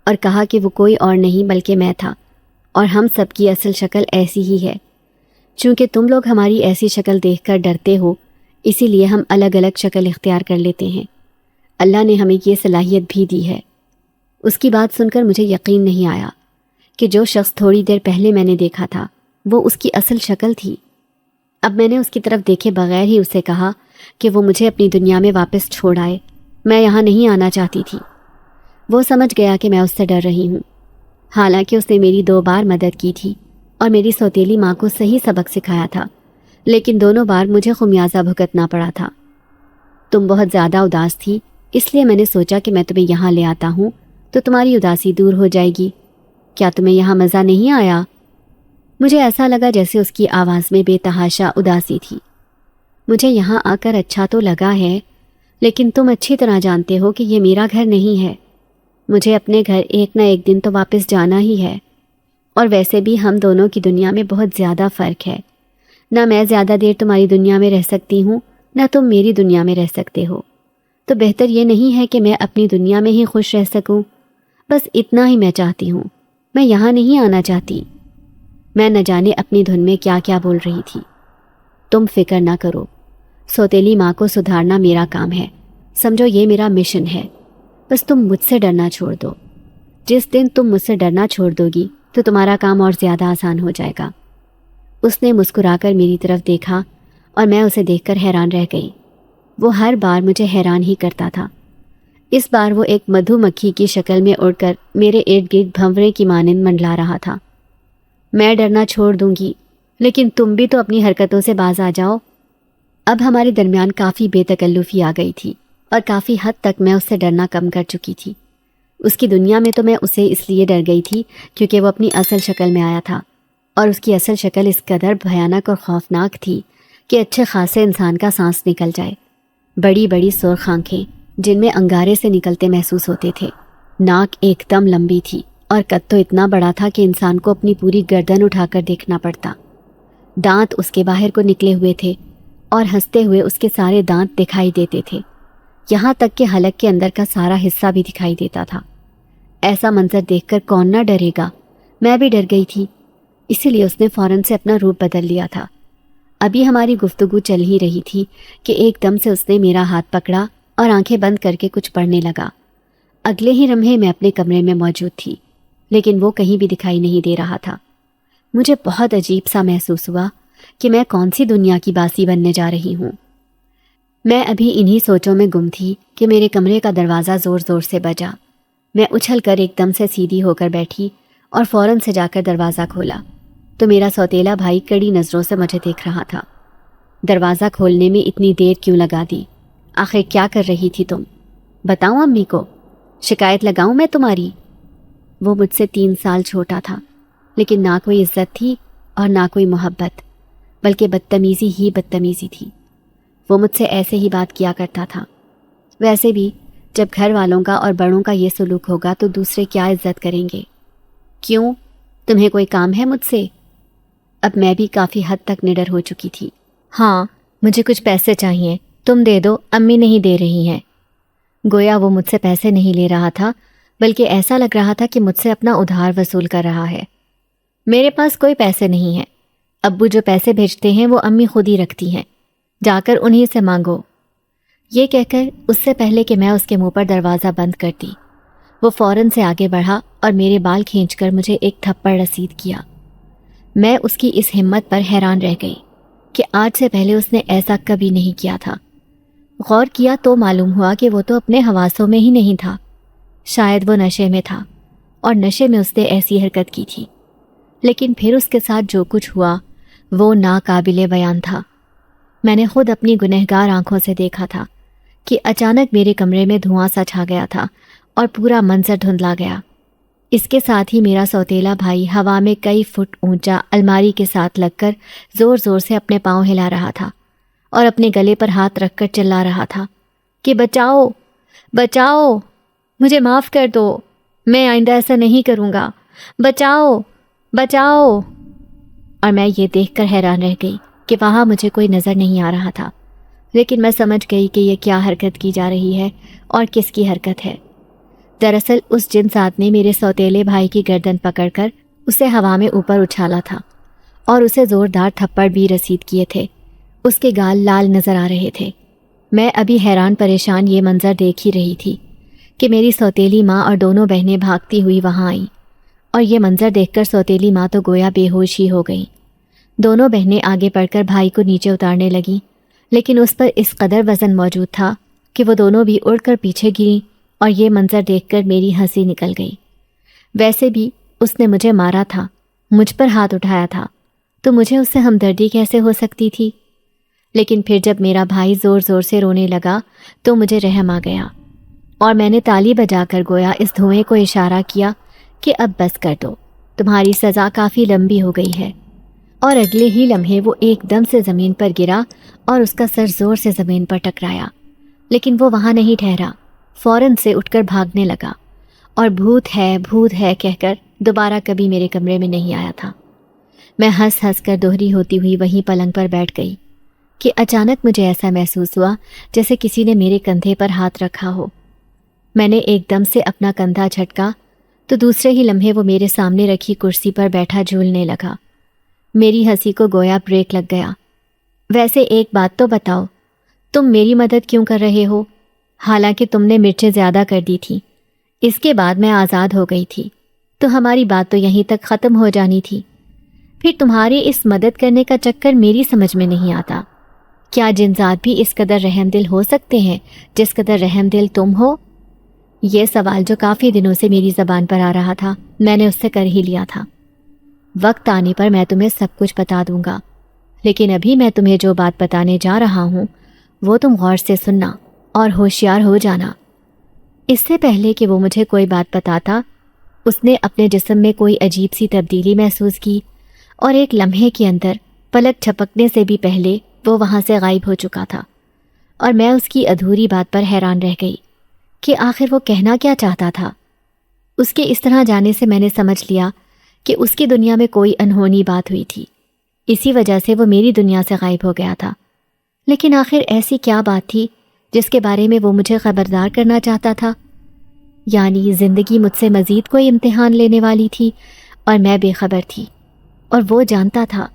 اور کہا کہ وہ کوئی اور نہیں بلکہ میں تھا، اور ہم سب کی اصل شکل ایسی ہی ہے۔ چونکہ تم لوگ ہماری ایسی شکل دیکھ کر ڈرتے ہو، اسی لیے ہم الگ الگ شکل اختیار کر لیتے ہیں۔ اللہ نے ہمیں یہ صلاحیت بھی دی ہے۔ اس کی بات سن کر مجھے یقین نہیں آیا کہ جو شخص تھوڑی دیر پہلے میں نے دیکھا تھا وہ اس کی اصل شکل تھی۔ اب میں نے اس کی طرف دیکھے بغیر ہی اسے کہا کہ وہ مجھے اپنی دنیا میں واپس چھوڑ آئے، میں یہاں نہیں آنا چاہتی تھی۔ وہ سمجھ گیا کہ میں اس سے ڈر رہی ہوں، حالانکہ اس نے میری 2 بار مدد کی تھی اور میری سوتیلی ماں کو صحیح سبق سکھایا تھا، لیکن دونوں بار مجھے خمیازہ بھگتنا پڑا تھا۔ تم بہت زیادہ اداس تھی، اس لیے میں نے سوچا کہ میں تمہیں یہاں لے آتا ہوں تو تمہاری اداسی دور ہو جائے گی۔ کیا تمہیں یہاں مزہ نہیں آیا؟ مجھے ایسا لگا جیسے اس کی آواز میں بے تحاشا اداسی تھی۔ مجھے یہاں آ کر اچھا تو لگا ہے، لیکن تم اچھی طرح جانتے ہو کہ یہ میرا گھر نہیں ہے۔ مجھے اپنے گھر ایک نہ ایک دن تو واپس جانا ہی ہے، اور ویسے بھی ہم دونوں کی دنیا میں بہت زیادہ فرق ہے۔ نہ میں زیادہ دیر تمہاری دنیا میں رہ سکتی ہوں، نہ تم میری دنیا میں رہ سکتے ہو۔ تو بہتر یہ نہیں ہے کہ میں اپنی دنیا میں ہی خوش رہ سکوں؟ بس اتنا ہی میں چاہتی ہوں، میں یہاں نہیں آنا چاہتی۔ میں نہ جانے اپنی دھن میں کیا کیا بول رہی تھی۔ تم فکر نہ کرو، سوتیلی ماں کو سدھارنا میرا کام ہے، سمجھو یہ میرا مشن ہے۔ بس تم مجھ سے ڈرنا چھوڑ دو۔ جس دن تم مجھ سے ڈرنا چھوڑ دو گی تو تمہارا کام اور زیادہ آسان ہو جائے گا۔ اس نے مسکرا کر میری طرف دیکھا اور میں اسے دیکھ کر حیران رہ گئی۔ وہ ہر بار مجھے حیران ہی کرتا تھا۔ اس بار وہ ایک مدھو مکھی کی شکل میں اڑ کر میرے ارد گرد بھنورے کی مانند منڈلا رہا تھا۔ میں ڈرنا چھوڑ دوں گی، لیکن تم بھی تو اپنی حرکتوں سے باز آ جاؤ۔ اب ہمارے درمیان کافی بے تکلفی آ گئی تھی اور کافی حد تک میں اس سے ڈرنا کم کر چکی تھی۔ اس کی دنیا میں تو میں اسے اس لیے ڈر گئی تھی کیونکہ وہ اپنی اصل شکل میں آیا تھا، اور اس کی اصل شکل اس قدر بھیانک اور خوفناک تھی کہ اچھے خاصے انسان کا سانس نکل جائے۔ بڑی بڑی سرخ آنکھیں جن میں انگارے سے نکلتے محسوس ہوتے تھے، ناک ایک دم لمبی تھی اور قد تو اتنا بڑا تھا کہ انسان کو اپنی پوری گردن اٹھا کر دیکھنا پڑتا۔ دانت اس کے باہر کو نکلے ہوئے تھے اور ہنستے ہوئے اس کے سارے دانت دکھائی دیتے تھے، یہاں تک کہ حلق کے اندر کا سارا حصہ بھی دکھائی دیتا تھا۔ ایسا منظر دیکھ کر کون نہ ڈرے گا؟ میں بھی ڈر گئی تھی، اسی لیے اس نے فوراً سے اپنا روپ بدل لیا تھا۔ ابھی ہماری گفتگو چل ہی رہی تھی کہ ایک دم سے اس نے میرا ہاتھ پکڑا اور آنکھیں بند کر کے کچھ پڑھنے لگا۔ اگلے ہی لمحے میں اپنے کمرے میں موجود تھی، لیکن وہ کہیں بھی دکھائی نہیں دے رہا تھا۔ مجھے بہت عجیب سا محسوس ہوا کہ میں کون سی دنیا کی باسی بننے جا رہی ہوں۔ میں ابھی انہی سوچوں میں گم تھی کہ میرے کمرے کا دروازہ زور زور سے بجا۔ میں اچھل کر ایک دم سے سیدھی ہو کر بیٹھی اور فوراً سے جا کر دروازہ کھولا تو میرا سوتیلا بھائی کڑی نظروں سے مجھے دیکھ رہا تھا۔ دروازہ کھولنے میں اتنی دیر کیوں لگا دی؟ آخر کیا کر رہی تھی تم؟ بتاؤں امی کو؟ شکایت لگاؤں میں تمہاری؟ وہ مجھ سے 3 سال چھوٹا تھا، لیکن نہ کوئی عزت تھی اور نہ کوئی محبت، بلکہ بدتمیزی ہی بدتمیزی تھی۔ وہ مجھ سے ایسے ہی بات کیا کرتا تھا۔ ویسے بھی جب گھر والوں کا اور بڑوں کا یہ سلوک ہوگا تو دوسرے کیا عزت کریں گے؟ کیوں؟ تمہیں کوئی کام ہے مجھ سے؟ اب میں بھی کافی حد تک نڈر ہو چکی تھی۔ ہاں، مجھے کچھ پیسے چاہیے، تم دے دو، امی نہیں دے رہی ہیں۔ گویا وہ مجھ سے پیسے نہیں لے رہا تھا، بلکہ ایسا لگ رہا تھا کہ مجھ سے اپنا ادھار وصول کر رہا ہے۔ میرے پاس کوئی پیسے نہیں ہیں، ابو جو پیسے بھیجتے ہیں وہ امی خود ہی رکھتی ہیں، جا کر انہی سے مانگو۔ یہ کہہ کر اس سے پہلے کہ میں اس کے منہ پر دروازہ بند کر دی، وہ فوراً سے آگے بڑھا اور میرے بال کھینچ کر مجھے ایک تھپڑ رسید کیا۔ میں اس کی اس ہمت پر حیران رہ گئی کہ آج سے پہلے اس نے ایسا کبھی نہیں کیا تھا۔ غور کیا تو معلوم ہوا کہ وہ تو اپنے حواسوں میں ہی نہیں تھا، شاید وہ نشے میں تھا اور نشے میں اس نے ایسی حرکت کی تھی۔ لیکن پھر اس کے ساتھ جو کچھ ہوا وہ ناقابل بیان تھا۔ میں نے خود اپنی گنہگار آنکھوں سے دیکھا تھا کہ اچانک میرے کمرے میں دھواں سا چھا گیا تھا اور پورا منظر دھندلا گیا۔ اس کے ساتھ ہی میرا سوتیلا بھائی ہوا میں کئی فٹ اونچا الماری کے ساتھ لگ کر زور زور سے اپنے پاؤں ہلا رہا تھا اور اپنے گلے پر ہاتھ رکھ کر چلا رہا تھا کہ بچاؤ، بچاؤ، مجھے معاف کر دو، میں آئندہ ایسا نہیں کروں گا، بچاؤ، بچاؤ۔ اور میں یہ دیکھ کر حیران رہ گئی کہ وہاں مجھے کوئی نظر نہیں آ رہا تھا، لیکن میں سمجھ گئی کہ یہ کیا حرکت کی جا رہی ہے اور کس کی حرکت ہے۔ دراصل اس جن ذات نے میرے سوتیلے بھائی کی گردن پکڑ کر اسے ہوا میں اوپر اچھالا تھا اور اسے زوردار تھپڑ بھی رسید کیے تھے۔ اس کے گال لال نظر آ رہے تھے۔ میں ابھی حیران پریشان یہ منظر دیکھ ہی رہی تھی کہ میری سوتیلی ماں اور دونوں بہنیں بھاگتی ہوئی وہاں آئیں، اور یہ منظر دیکھ کر سوتیلی ماں تو گویا بے ہوش ہی ہو گئیں۔ دونوں بہنیں آگے بڑھ کر بھائی کو نیچے اتارنے لگیں، لیکن اس پر اس قدر وزن موجود تھا کہ وہ دونوں بھی اڑ کر پیچھے گریں، اور یہ منظر دیکھ کر میری ہنسی نکل گئی۔ ویسے بھی اس نے مجھے مارا تھا، مجھ پر ہاتھ اٹھایا تھا، تو مجھے اس سے ہمدردی کیسے ہو سکتی تھی؟ لیکن پھر جب میرا بھائی زور زور سے رونے لگا تو مجھے رحم آ گیا، اور میں نے تالی بجا کر گویا اس دھوئیں کو اشارہ کیا کہ اب بس کر دو، تمہاری سزا کافی لمبی ہو گئی ہے۔ اور اگلے ہی لمحے وہ ایک دم سے زمین پر گرا اور اس کا سر زور سے زمین پر ٹکرایا، لیکن وہ وہاں نہیں ٹھہرا، فوراً سے اٹھ کر بھاگنے لگا اور بھوت ہے کہہ کر دوبارہ کبھی میرے کمرے میں نہیں آیا تھا۔ میں ہنس ہنس کر دوہری ہوتی ہوئی وہیں پلنگ پر بیٹھ گئی کہ اچانک مجھے ایسا محسوس ہوا جیسے کسی نے میرے کندھے پر ہاتھ رکھا ہو۔ میں نے ایک دم سے اپنا کندھا جھٹکا تو دوسرے ہی لمحے وہ میرے سامنے رکھی کرسی پر بیٹھا جھولنے لگا۔ میری ہنسی کو گویا بریک لگ گیا۔ ویسے ایک بات تو بتاؤ، تم میری مدد کیوں کر رہے ہو؟ حالانکہ تم نے مرچیں زیادہ کر دی تھی، اس کے بعد میں آزاد ہو گئی تھی، تو ہماری بات تو یہیں تک ختم ہو جانی تھی۔ پھر تمہارے اس مدد کرنے کا چکر میری سمجھ میں نہیں آتا۔ کیا جن ذات بھی اس قدر رحم دل ہو سکتے ہیں جس قدر رحم دل تم ہو؟ یہ سوال جو کافی دنوں سے میری زبان پر آ رہا تھا میں نے اس سے کر ہی لیا تھا۔ وقت آنے پر میں تمہیں سب کچھ بتا دوں گا، لیکن ابھی میں تمہیں جو بات بتانے جا رہا ہوں وہ تم غور سے سننا اور ہوشیار ہو جانا۔ اس سے پہلے کہ وہ مجھے کوئی بات بتاتا، اس نے اپنے جسم میں کوئی عجیب سی تبدیلی محسوس کی اور ایک لمحے کے اندر پلک جھپکنے سے بھی پہلے وہ وہاں سے غائب ہو چکا تھا، اور میں اس کی ادھوری بات پر حیران رہ گئی کہ آخر وہ کہنا کیا چاہتا تھا۔ اس کے اس طرح جانے سے میں نے سمجھ لیا کہ اس کی دنیا میں کوئی انہونی بات ہوئی تھی، اسی وجہ سے وہ میری دنیا سے غائب ہو گیا تھا۔ لیکن آخر ایسی کیا بات تھی جس کے بارے میں وہ مجھے خبردار کرنا چاہتا تھا؟ یعنی زندگی مجھ سے مزید کوئی امتحان لینے والی تھی اور میں بے خبر تھی، اور وہ جانتا تھا۔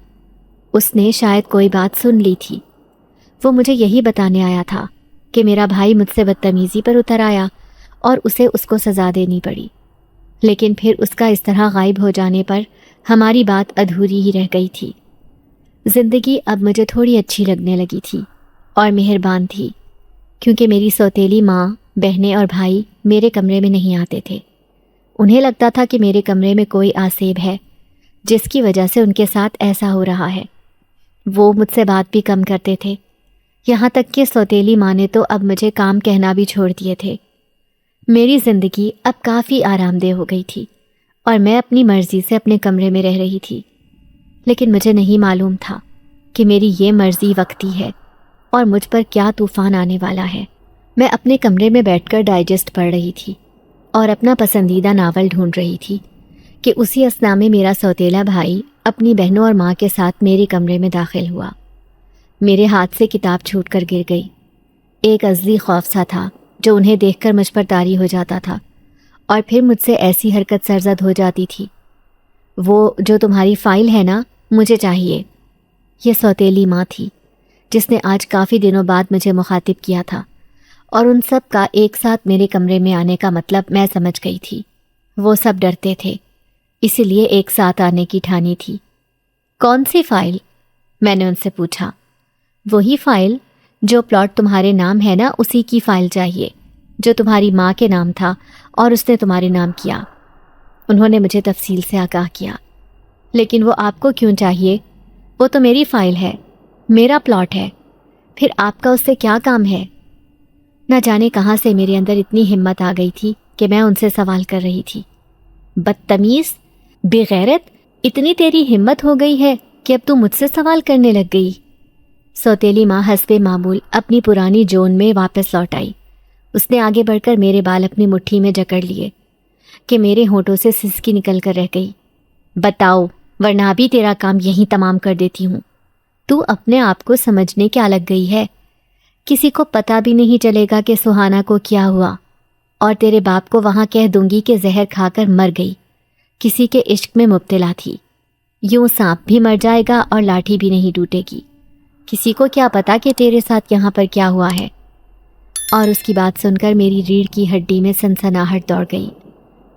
اس نے شاید کوئی بات سن لی تھی۔ وہ مجھے یہی بتانے آیا تھا کہ میرا بھائی مجھ سے بدتمیزی پر اتر آیا اور اسے اس کو سزا دینی پڑی، لیکن پھر اس کا اس طرح غائب ہو جانے پر ہماری بات ادھوری ہی رہ گئی تھی۔ زندگی اب مجھے تھوڑی اچھی لگنے لگی تھی اور مہربان تھی، کیونکہ میری سوتیلی ماں، بہنیں اور بھائی میرے کمرے میں نہیں آتے تھے۔ انہیں لگتا تھا کہ میرے کمرے میں کوئی آسیب ہے جس کی وجہ سے ان کے ساتھ ایسا ہو رہا ہے۔ وہ مجھ سے بات بھی کم کرتے تھے، یہاں تک کہ سوتیلی ماں نے تو اب مجھے کام کہنا بھی چھوڑ دیے تھے۔ میری زندگی اب کافی آرام دہ ہو گئی تھی اور میں اپنی مرضی سے اپنے کمرے میں رہ رہی تھی، لیکن مجھے نہیں معلوم تھا کہ میری یہ مرضی وقتی ہے اور مجھ پر کیا طوفان آنے والا ہے۔ میں اپنے کمرے میں بیٹھ کر ڈائجسٹ پڑھ رہی تھی اور اپنا پسندیدہ ناول ڈھونڈ رہی تھی کہ اسی اثنا میں میرا سوتیلا بھائی اپنی بہنوں اور ماں کے ساتھ میرے کمرے میں داخل ہوا۔ میرے ہاتھ سے کتاب چھوٹ کر گر گئی۔ ایک ازلی خوف سا تھا جو انہیں دیکھ کر مجھ پر طاری ہو جاتا تھا، اور پھر مجھ سے ایسی حرکت سرزد ہو جاتی تھی۔ وہ جو تمہاری فائل ہے نا، مجھے چاہیے۔ یہ سوتیلی ماں تھی جس نے آج کافی دنوں بعد مجھے مخاطب کیا تھا، اور ان سب کا ایک ساتھ میرے کمرے میں آنے کا مطلب میں سمجھ گئی تھی۔ وہ سب ڈرتے تھے، اسی لیے ایک ساتھ آنے کی ٹھانی تھی۔ کون سی فائل؟ میں نے ان سے پوچھا۔ وہی فائل جو پلاٹ تمہارے نام ہے نا، اسی کی فائل چاہیے جو تمہاری ماں کے نام تھا اور اس نے تمہارے نام کیا۔ انہوں نے مجھے تفصیل سے آگاہ کیا۔ لیکن وہ آپ کو کیوں چاہیے؟ وہ تو میری فائل ہے، میرا پلاٹ ہے، پھر آپ کا اس سے کیا کام ہے؟ نہ جانے کہاں سے میرے اندر اتنی ہمت آ گئی تھی کہ میں ان سے سوال کر رہی تھی۔ بدتمیز، بے غیرت، اتنی تیری ہمت ہو گئی ہے کہ اب تو مجھ سے سوال کرنے لگ گئی۔ سوتیلی ماں حسب معمول اپنی پرانی جون میں واپس لوٹ آئی۔ اس نے آگے بڑھ کر میرے بال اپنی مٹھی میں جکڑ لیے کہ میرے ہونٹوں سے سسکی نکل کر رہ گئی۔ بتاؤ، ورنہ بھی تیرا کام یہیں تمام کر دیتی ہوں۔ تو اپنے آپ کو سمجھنے کیا لگ گئی ہے؟ کسی کو پتہ بھی نہیں چلے گا کہ سہانا کو کیا ہوا، اور تیرے باپ کو وہاں کہہ دوں گی کہ زہر کھا کر مر گئی، کسی کے عشق میں مبتلا تھی۔ یوں سانپ بھی مر جائے گا اور لاٹھی بھی نہیں ٹوٹے گی۔ کسی کو کیا پتا کہ تیرے ساتھ یہاں پر کیا ہوا ہے؟ اور اس کی بات سن کر میری ریڑھ کی ہڈی میں سنسناہٹ دوڑ گئی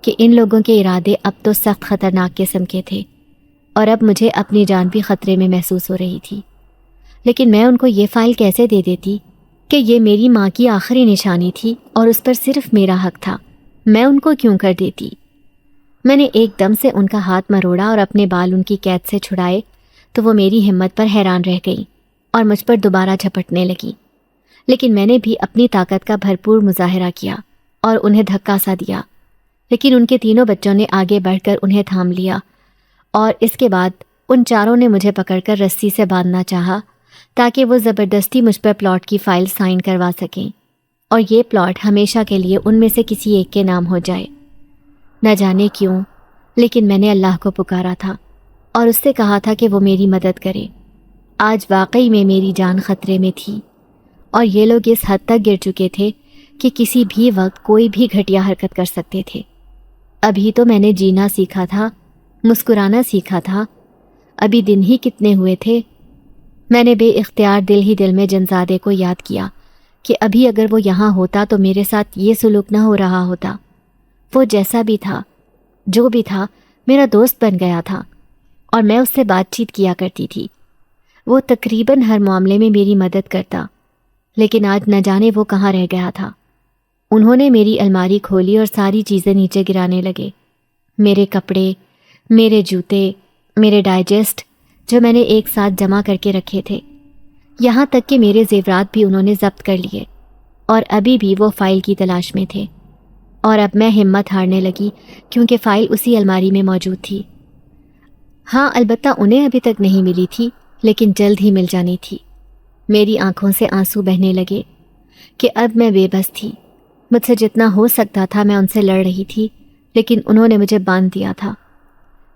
کہ ان لوگوں کے ارادے اب تو سخت خطرناک قسم کے تھے، اور اب مجھے اپنی جان بھی خطرے میں محسوس ہو رہی تھی۔ لیکن میں ان کو یہ فائل کیسے دے دیتی کہ یہ میری ماں کی آخری نشانی تھی اور اس پر صرف میرا حق تھا؟ میں ان کو کیوں کر دیتی؟ میں نے ایک دم سے ان کا ہاتھ مروڑا اور اپنے بال ان کی قید سے چھڑائے تو وہ میری ہمت پر حیران رہ گئی اور مجھ پر دوبارہ جھپٹنے لگی۔ لیکن میں نے بھی اپنی طاقت کا بھرپور مظاہرہ کیا اور انہیں دھکا سا دیا، لیکن ان کے تینوں بچوں نے آگے بڑھ کر انہیں تھام لیا، اور اس کے بعد ان چاروں نے مجھے پکڑ کر رسی سے باندھنا چاہا تاکہ وہ زبردستی مجھ پر پلاٹ کی فائل سائن کروا سکیں، اور یہ پلاٹ ہمیشہ کے لیے ان میں سے کسی ایک کے نام ہو جائے۔ نہ جانے کیوں، لیکن میں نے اللہ کو پکارا تھا اور اس سے کہا تھا کہ وہ میری مدد کرے۔ آج واقعی میں میری جان خطرے میں تھی، اور یہ لوگ اس حد تک گر چکے تھے کہ کسی بھی وقت کوئی بھی گھٹیا حرکت کر سکتے تھے۔ ابھی تو میں نے جینا سیکھا تھا، مسکرانا سیکھا تھا، ابھی دن ہی کتنے ہوئے تھے۔ میں نے بے اختیار دل ہی دل میں جنزادے کو یاد کیا کہ ابھی اگر وہ یہاں ہوتا تو میرے ساتھ یہ سلوک نہ ہو رہا ہوتا۔ وہ جیسا بھی تھا، جو بھی تھا، میرا دوست بن گیا تھا، اور میں اس سے بات چیت کیا کرتی تھی۔ وہ تقریباً ہر معاملے میں میری مدد کرتا، لیکن آج نہ جانے وہ کہاں رہ گیا تھا۔ انہوں نے میری الماری کھولی اور ساری چیزیں نیچے گرانے لگے۔ میرے کپڑے، میرے جوتے، میرے ڈائجسٹ جو میں نے ایک ساتھ جمع کر کے رکھے تھے، یہاں تک کہ میرے زیورات بھی انہوں نے ضبط کر لیے، اور ابھی بھی وہ فائل کی تلاش میں تھے۔ اور اب میں ہمت ہارنے لگی کیونکہ فائل اسی الماری میں موجود تھی۔ ہاں، البتہ انہیں ابھی تک نہیں ملی تھی، لیکن جلد ہی مل جانی تھی۔ میری آنکھوں سے آنسو بہنے لگے کہ اب میں بے بس تھی۔ مجھ سے جتنا ہو سکتا تھا میں ان سے لڑ رہی تھی، لیکن انہوں نے مجھے باندھ دیا تھا۔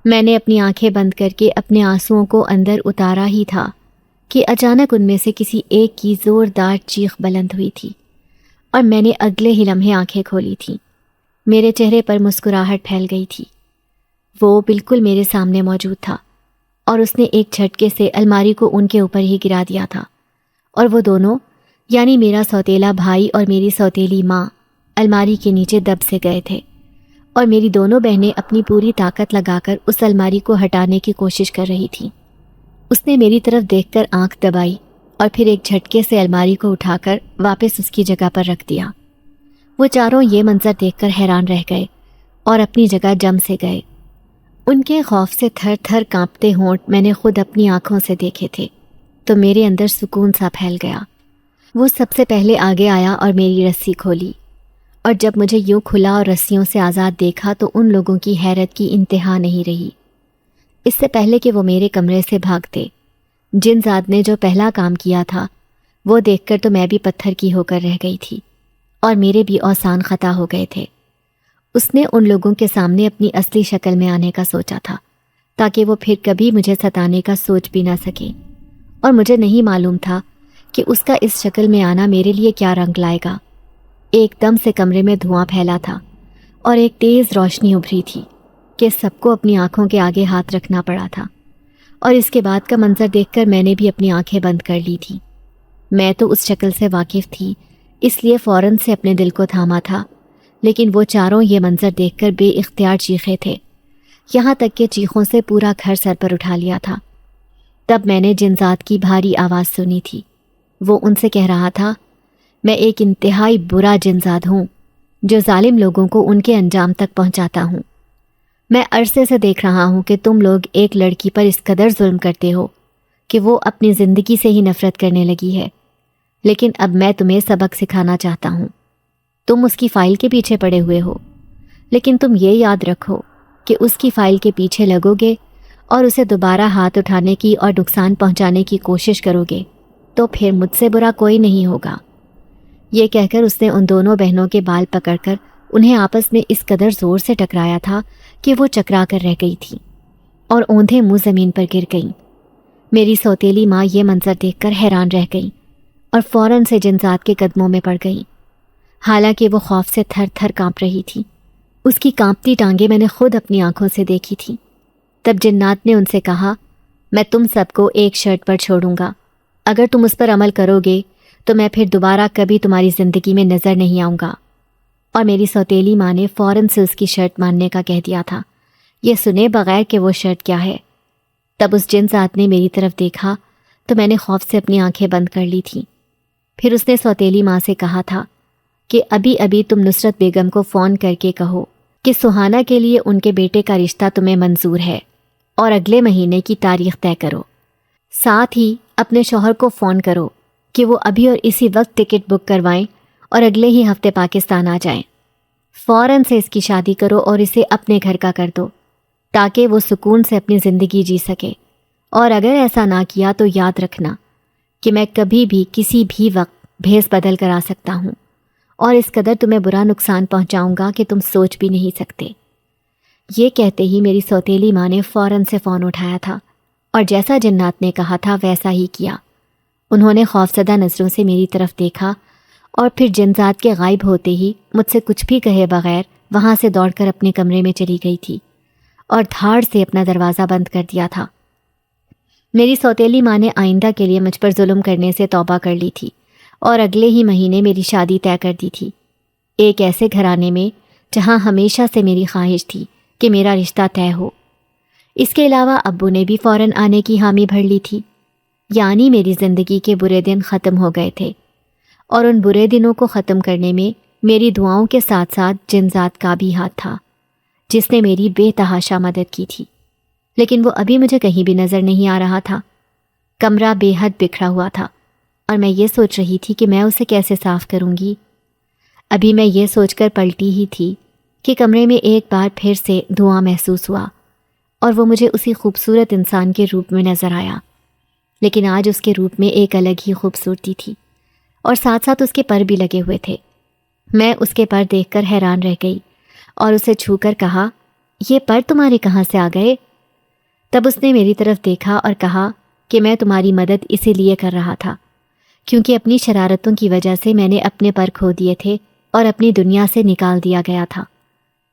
میں نے اپنی آنکھیں بند کر کے اپنے آنسوؤں کو اندر اتارا ہی تھا کہ اچانک ان میں سے کسی ایک کی زوردار چیخ بلند ہوئی تھی، اور میں نے اگلے ہی لمحے آنکھیں کھولی تھیں۔ میرے چہرے پر مسکراہٹ پھیل گئی تھی۔ وہ بالکل میرے سامنے موجود تھا، اور اس نے ایک جھٹکے سے الماری کو ان کے اوپر ہی گرا دیا تھا، اور وہ دونوں، یعنی میرا سوتیلا بھائی اور میری سوتیلی ماں، الماری کے نیچے دب سے گئے تھے، اور میری دونوں بہنیں اپنی پوری طاقت لگا کر اس الماری کو ہٹانے کی کوشش کر رہی تھیں۔ اس نے میری طرف دیکھ کر آنکھ دبائی اور پھر ایک جھٹکے سے الماری کو اٹھا کر واپس اس کی جگہ پر رکھ دیا۔ وہ چاروں یہ منظر دیکھ کر حیران رہ گئے اور اپنی جگہ جم سے گئے۔ ان کے خوف سے تھر تھر کانپتے ہونٹ میں نے خود اپنی آنکھوں سے دیکھے تھے، تو میرے اندر سکون سا پھیل گیا۔ وہ سب سے پہلے آگے آیا اور میری رسی کھولی، اور جب مجھے یوں کھلا اور رسیوں سے آزاد دیکھا تو ان لوگوں کی حیرت کی انتہا نہیں رہی۔ اس سے پہلے کہ وہ میرے کمرے سے بھاگتے، جن ذات نے جو پہلا کام کیا تھا وہ دیکھ کر تو میں بھی پتھر کی ہو کر رہ گئی تھی، اور میرے بھی اوسان خطا ہو گئے تھے۔ اس نے ان لوگوں کے سامنے اپنی اصلی شکل میں آنے کا سوچا تھا، تاکہ وہ پھر کبھی مجھے ستانے کا سوچ بھی نہ سکے، اور مجھے نہیں معلوم تھا کہ اس کا اس شکل میں آنا میرے لیے کیا رنگ لائے گا۔ ایک دم سے کمرے میں دھواں پھیلا تھا، اور ایک تیز روشنی ابھری تھی کہ سب کو اپنی آنکھوں کے آگے ہاتھ رکھنا پڑا تھا، اور اس کے بعد کا منظر دیکھ کر میں نے بھی اپنی آنکھیں بند کر لی تھی۔ میں تو اس شکل سے واقف تھی، اس لیے فوراً سے اپنے دل کو تھاما تھا، لیکن وہ چاروں یہ منظر دیکھ کر بے اختیار چیخے تھے، یہاں تک کہ چیخوں سے پورا گھر سر پر اٹھا لیا تھا۔ تب میں نے جن ذات کی بھاری آواز سنی تھی، وہ ان سے کہہ رہا تھا، میں ایک انتہائی برا جنزاد ہوں جو ظالم لوگوں کو ان کے انجام تک پہنچاتا ہوں۔ میں عرصے سے دیکھ رہا ہوں کہ تم لوگ ایک لڑکی پر اس قدر ظلم کرتے ہو کہ وہ اپنی زندگی سے ہی نفرت کرنے لگی ہے، لیکن اب میں تمہیں سبق سکھانا چاہتا ہوں۔ تم اس کی فائل کے پیچھے پڑے ہوئے ہو، لیکن تم یہ یاد رکھو کہ اس کی فائل کے پیچھے لگو گے اور اسے دوبارہ ہاتھ اٹھانے کی اور نقصان پہنچانے کی کوشش کرو گے تو پھر مجھ سے برا کوئی نہیں ہوگا۔ یہ کہہ کر اس نے ان دونوں بہنوں کے بال پکڑ کر انہیں آپس میں اس قدر زور سے ٹکرایا تھا کہ وہ چکرا کر رہ گئی تھی اور اوندھے منہ زمین پر گر گئیں۔ میری سوتیلی ماں یہ منظر دیکھ کر حیران رہ گئی اور فوراً سے جنزاد کے قدموں میں پڑ گئی، حالانکہ وہ خوف سے تھر تھر کانپ رہی تھی۔ اس کی کانپتی ٹانگیں میں نے خود اپنی آنکھوں سے دیکھی تھی۔ تب جنات نے ان سے کہا، میں تم سب کو ایک شرط پر چھوڑوں گا، اگر تم اس پر عمل کرو گے تو میں پھر دوبارہ کبھی تمہاری زندگی میں نظر نہیں آؤں گا۔ اور میری سوتیلی ماں نے فوراً سے اس کی شرط ماننے کا کہہ دیا تھا، یہ سنے بغیر کہ وہ شرط کیا ہے۔ تب اس جن ذات نے میری طرف دیکھا تو میں نے خوف سے اپنی آنکھیں بند کر لی تھیں۔ پھر اس نے سوتیلی ماں سے کہا تھا کہ ابھی ابھی تم نصرت بیگم کو فون کر کے کہو کہ سہانا کے لیے ان کے بیٹے کا رشتہ تمہیں منظور ہے، اور اگلے مہینے کی تاریخ طے کرو۔ ساتھ ہی اپنے شوہر کو فون کرو کہ وہ ابھی اور اسی وقت ٹکٹ بک کروائیں اور اگلے ہی ہفتے پاکستان آ جائیں۔ فوراً سے اس کی شادی کرو اور اسے اپنے گھر کا کر دو تاکہ وہ سکون سے اپنی زندگی جی سکے، اور اگر ایسا نہ کیا تو یاد رکھنا کہ میں کبھی بھی کسی بھی وقت بھیس بدل کر آ سکتا ہوں، اور اس قدر تمہیں برا نقصان پہنچاؤں گا کہ تم سوچ بھی نہیں سکتے۔ یہ کہتے ہی میری سوتیلی ماں نے فوراً سے فون اٹھایا تھا اور جیسا جنات نے کہا تھا ویسا ہی کیا۔ انہوں نے خوفزدہ نظروں سے میری طرف دیکھا اور پھر جنزاد کے غائب ہوتے ہی مجھ سے کچھ بھی کہے بغیر وہاں سے دوڑ کر اپنے کمرے میں چلی گئی تھی اور دھاڑ سے اپنا دروازہ بند کر دیا تھا۔ میری سوتیلی ماں نے آئندہ کے لیے مجھ پر ظلم کرنے سے توبہ کر لی تھی اور اگلے ہی مہینے میری شادی طے کر دی تھی، ایک ایسے گھرانے میں جہاں ہمیشہ سے میری خواہش تھی کہ میرا رشتہ طے ہو۔ اس کے علاوہ ابو نے بھی فوراً آنے کی حامی بھر لی تھی، یعنی میری زندگی کے برے دن ختم ہو گئے تھے، اور ان برے دنوں کو ختم کرنے میں میری دعاؤں کے ساتھ ساتھ جن ذات کا بھی ہاتھ تھا جس نے میری بے تحاشا مدد کی تھی، لیکن وہ ابھی مجھے کہیں بھی نظر نہیں آ رہا تھا۔ کمرہ بے حد بکھرا ہوا تھا اور میں یہ سوچ رہی تھی کہ میں اسے کیسے صاف کروں گی۔ ابھی میں یہ سوچ کر پلٹی ہی تھی کہ کمرے میں ایک بار پھر سے دھواں محسوس ہوا اور وہ مجھے اسی خوبصورت انسان کے روپ میں نظر آیا، لیکن آج اس کے روپ میں ایک الگ ہی خوبصورتی تھی اور ساتھ ساتھ اس کے پر بھی لگے ہوئے تھے۔ میں اس کے پر دیکھ کر حیران رہ گئی اور اسے چھو کر کہا، یہ پر تمہارے کہاں سے آ گئے؟ تب اس نے میری طرف دیکھا اور کہا کہ میں تمہاری مدد اسی لیے کر رہا تھا کیونکہ اپنی شرارتوں کی وجہ سے میں نے اپنے پر کھو دیے تھے اور اپنی دنیا سے نکال دیا گیا تھا۔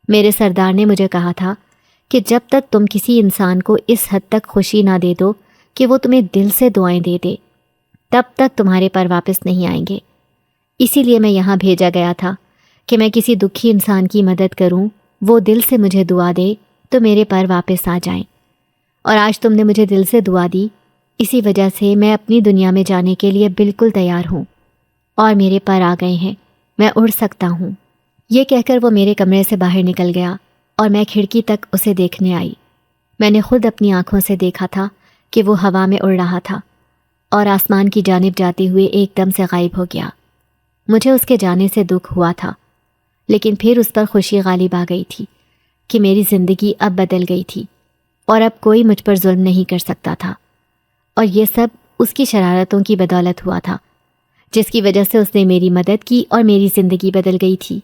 میرے سردار نے مجھے کہا تھا کہ جب تک تم کسی انسان کو اس حد تک خوشی نہ دے دو کہ وہ تمہیں دل سے دعائیں دے دے، تب تک تمہارے پر واپس نہیں آئیں گے۔ اسی لیے میں یہاں بھیجا گیا تھا کہ میں کسی دکھی انسان کی مدد کروں، وہ دل سے مجھے دعا دے تو میرے پر واپس آ جائیں، اور آج تم نے مجھے دل سے دعا دی، اسی وجہ سے میں اپنی دنیا میں جانے کے لیے بالکل تیار ہوں اور میرے پر آ گئے ہیں، میں اڑ سکتا ہوں۔ یہ کہہ کر وہ میرے کمرے سے باہر نکل گیا اور میں کھڑکی تک اسے دیکھنے آئی۔ میں نے خود اپنی آنکھوں سے دیکھا تھا کہ وہ ہوا میں اڑ رہا تھا اور آسمان کی جانب جاتے ہوئے ایک دم سے غائب ہو گیا۔ مجھے اس کے جانے سے دکھ ہوا تھا، لیکن پھر اس پر خوشی غالب آ گئی تھی کہ میری زندگی اب بدل گئی تھی اور اب کوئی مجھ پر ظلم نہیں کر سکتا تھا، اور یہ سب اس کی شرارتوں کی بدولت ہوا تھا جس کی وجہ سے اس نے میری مدد کی اور میری زندگی بدل گئی تھی۔